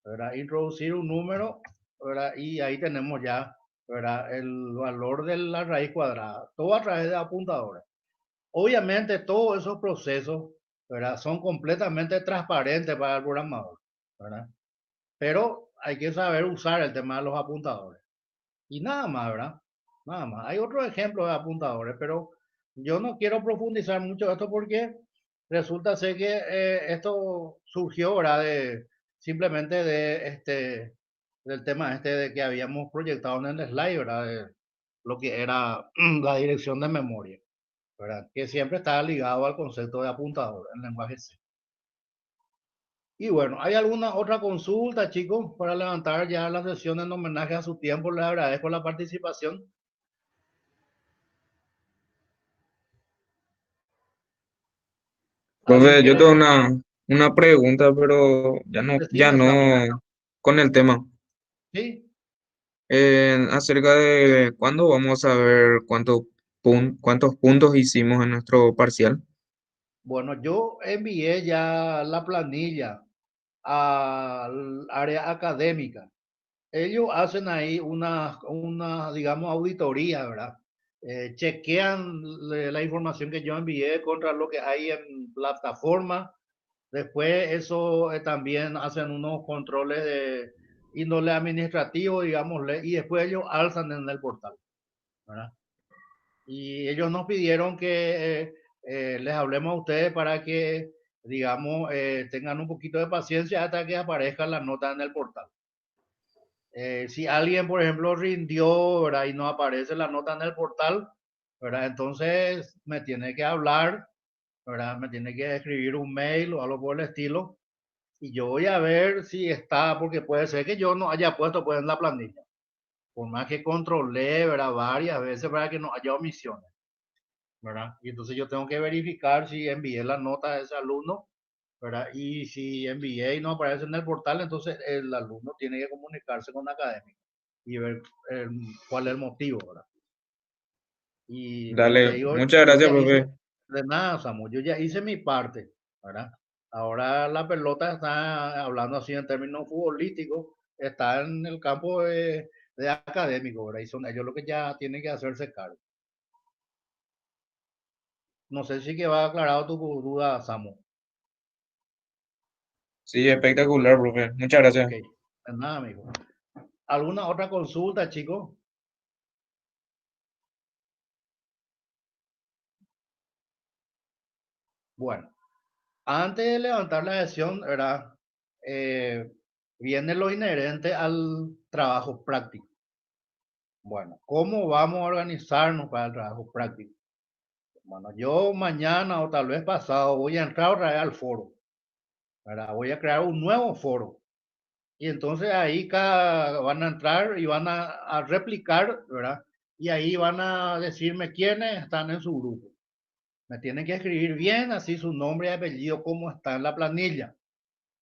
¿verdad? Introducir un número, ¿verdad? Y ahí tenemos ya, ¿verdad? El valor de la raíz cuadrada, todo a través de apuntadores. Obviamente, todos esos procesos, ¿verdad? Son completamente transparentes para el programador, ¿verdad? Pero hay que saber usar el tema de los apuntadores. Y nada más, ¿verdad? Nada más. Hay otros ejemplos de apuntadores, pero yo no quiero profundizar mucho en esto porque resulta ser que esto surgió, ¿verdad? Simplemente del tema de que habíamos proyectado en el slide, ¿verdad? De lo que era la dirección de memoria, ¿verdad? Que siempre está ligado al concepto de apuntador en lenguaje C. Y bueno, ¿hay alguna otra consulta, chicos, para levantar ya la sesión en homenaje a su tiempo? Les agradezco la participación. Profe, yo tengo una pregunta, pero ya Decime, Samuel. con el tema. ¿Sí? Acerca de cuándo vamos a ver cuántos puntos hicimos en nuestro parcial. Bueno, yo envié ya la planilla al área académica. Ellos hacen ahí una digamos, auditoría, ¿verdad? Chequean la información que yo envié contra lo que hay en plataforma. Después eso también hacen unos controles de índole administrativo, digámosle, y después ellos alzan en el portal, ¿verdad? Y ellos nos pidieron que les hablemos a ustedes para que, digamos, tengan un poquito de paciencia hasta que aparezca la nota en el portal. Si alguien, por ejemplo, rindió, ¿verdad? Y no aparece la nota en el portal, ¿verdad? Entonces me tiene que hablar, ¿verdad? Me tiene que escribir un mail o algo por el estilo. Y yo voy a ver si está, porque puede ser que yo no haya puesto pues en la planilla. Por más que controlé, ¿verdad? Varias veces para que no haya omisiones, ¿verdad? Y entonces yo tengo que verificar si envié la nota a ese alumno, ¿verdad? Y si envié y no aparece en el portal, entonces el alumno tiene que comunicarse con la académica y ver cuál es el motivo, ¿verdad? Y como te Dale, digo, muchas yo gracias, ya hice, profe. de nada, Samu, yo ya hice mi parte, ¿verdad? Ahora la pelota está, hablando así en términos futbolísticos, está en el campo de académico, ¿verdad? Y son ellos los que ya tienen que hacerse cargo. No sé si que va aclarado tu duda, Samu. Sí, espectacular, profe. Muchas gracias. Ok, de nada, amigo. ¿Alguna otra consulta, chicos? Bueno, antes de levantar la sesión, ¿verdad? Viene lo inherente al trabajo práctico. Bueno, ¿cómo vamos a organizarnos para el trabajo práctico? Bueno, yo mañana o tal vez pasado voy a entrar otra vez al foro, ¿verdad? Voy a crear un nuevo foro. Y entonces ahí van a entrar y van a replicar, ¿verdad? Y ahí van a decirme quiénes están en su grupo. Me tienen que escribir bien, así su nombre y apellido, como está en la planilla,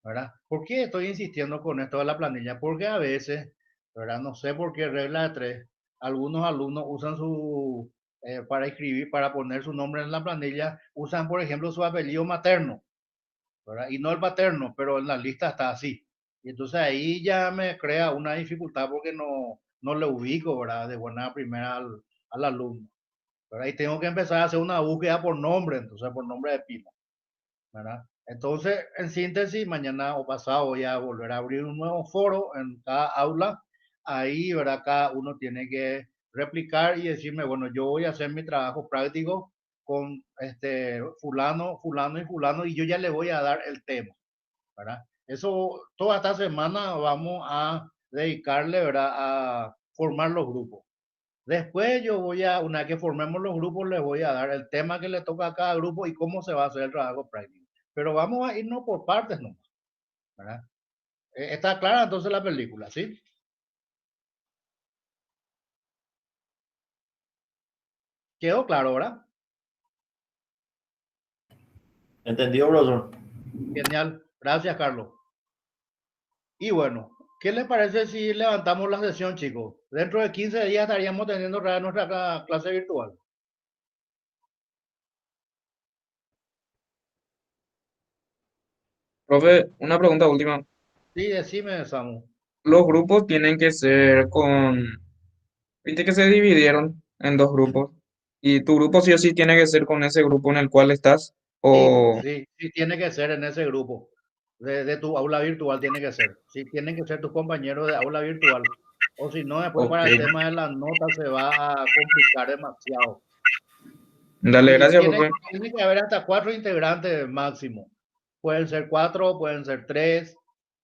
¿verdad? ¿Por qué estoy insistiendo con esto de la planilla? Porque a veces, ¿verdad? No sé por qué regla de tres, algunos alumnos usan para escribir, para poner su nombre en la planilla, usan, por ejemplo, su apellido materno, ¿verdad? Y no el paterno, pero en la lista está así. Y entonces ahí ya me crea una dificultad porque no le ubico, ¿verdad? De buena primera al alumno. ¿Verdad? Y tengo que empezar a hacer una búsqueda por nombre, entonces por nombre de pila, ¿verdad? Entonces, en síntesis, mañana o pasado voy a volver a abrir un nuevo foro en cada aula. Ahí, ¿verdad? Cada uno tiene que replicar y decirme, bueno, yo voy a hacer mi trabajo práctico con fulano, fulano y fulano y yo ya le voy a dar el tema, ¿verdad? Eso, toda esta semana vamos a dedicarle, ¿verdad? A formar los grupos. Después yo una vez que formemos los grupos, les voy a dar el tema que le toca a cada grupo y cómo se va a hacer el trabajo práctico. Pero vamos a irnos por partes nomás, ¿verdad? Está clara entonces la película, ¿sí? Quedó claro, ¿verdad? ¿Entendido, profesor? Genial. Gracias, Carlos. Y bueno, ¿qué les parece si levantamos la sesión, chicos? Dentro de 15 días estaríamos teniendo nuestra clase virtual. Profe, una pregunta última. Sí, decime, Samu. Los grupos tienen que ser viste que se dividieron en dos grupos. Y tu grupo sí o sí tiene que ser con ese grupo en el cual estás. Sí, O, sí, sí, tiene que ser en ese grupo. De tu aula virtual tiene que ser. Sí, tienen que ser tus compañeros de aula virtual. O si no, después ok. para el tema de las notas se va a complicar demasiado. Dale, Y gracias, tiene, profe. tiene que haber hasta 4 integrantes máximo. Pueden ser 4, pueden ser 3,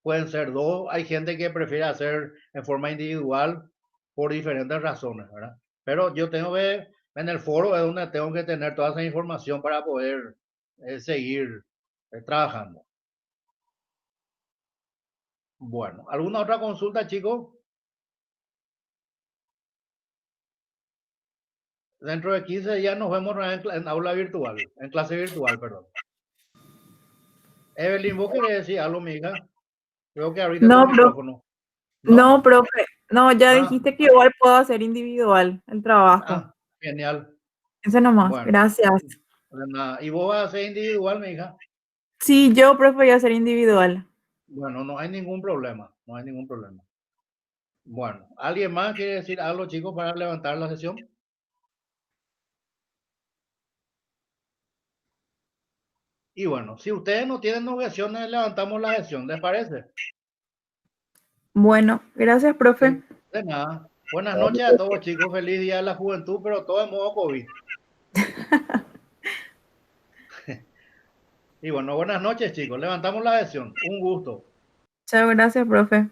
pueden ser 2. Hay gente que prefiere hacer en forma individual por diferentes razones, ¿verdad? Pero yo tengo que, en el foro es donde tengo que tener toda esa información para poder seguir trabajando. Bueno, ¿alguna otra consulta, chicos? Dentro de 15 días nos vemos en aula virtual, en clase virtual, perdón. Evelyn, ¿vos querés decir algo, mi hija? Creo que abriste tu No, micrófono. ¿No? No, profe. No, ya Ah, dijiste que igual puedo hacer individual el trabajo. ah, genial. Eso nomás. Bueno, Gracias. pues nada. ¿Y vos vas a hacer individual, mi hija? Sí, yo prefiero hacer individual. Bueno, no hay ningún problema, no hay ningún problema. Bueno, ¿alguien más quiere decir algo, chicos, para levantar la sesión? Y bueno, si ustedes no tienen objeciones, levantamos la sesión, ¿les parece? Bueno, gracias, profe. De nada. Buenas noches a todos, chicos. Feliz Día de la Juventud, pero todo en modo COVID. Y bueno, buenas noches, chicos. Levantamos la sesión. Un gusto. Chao, gracias, profe.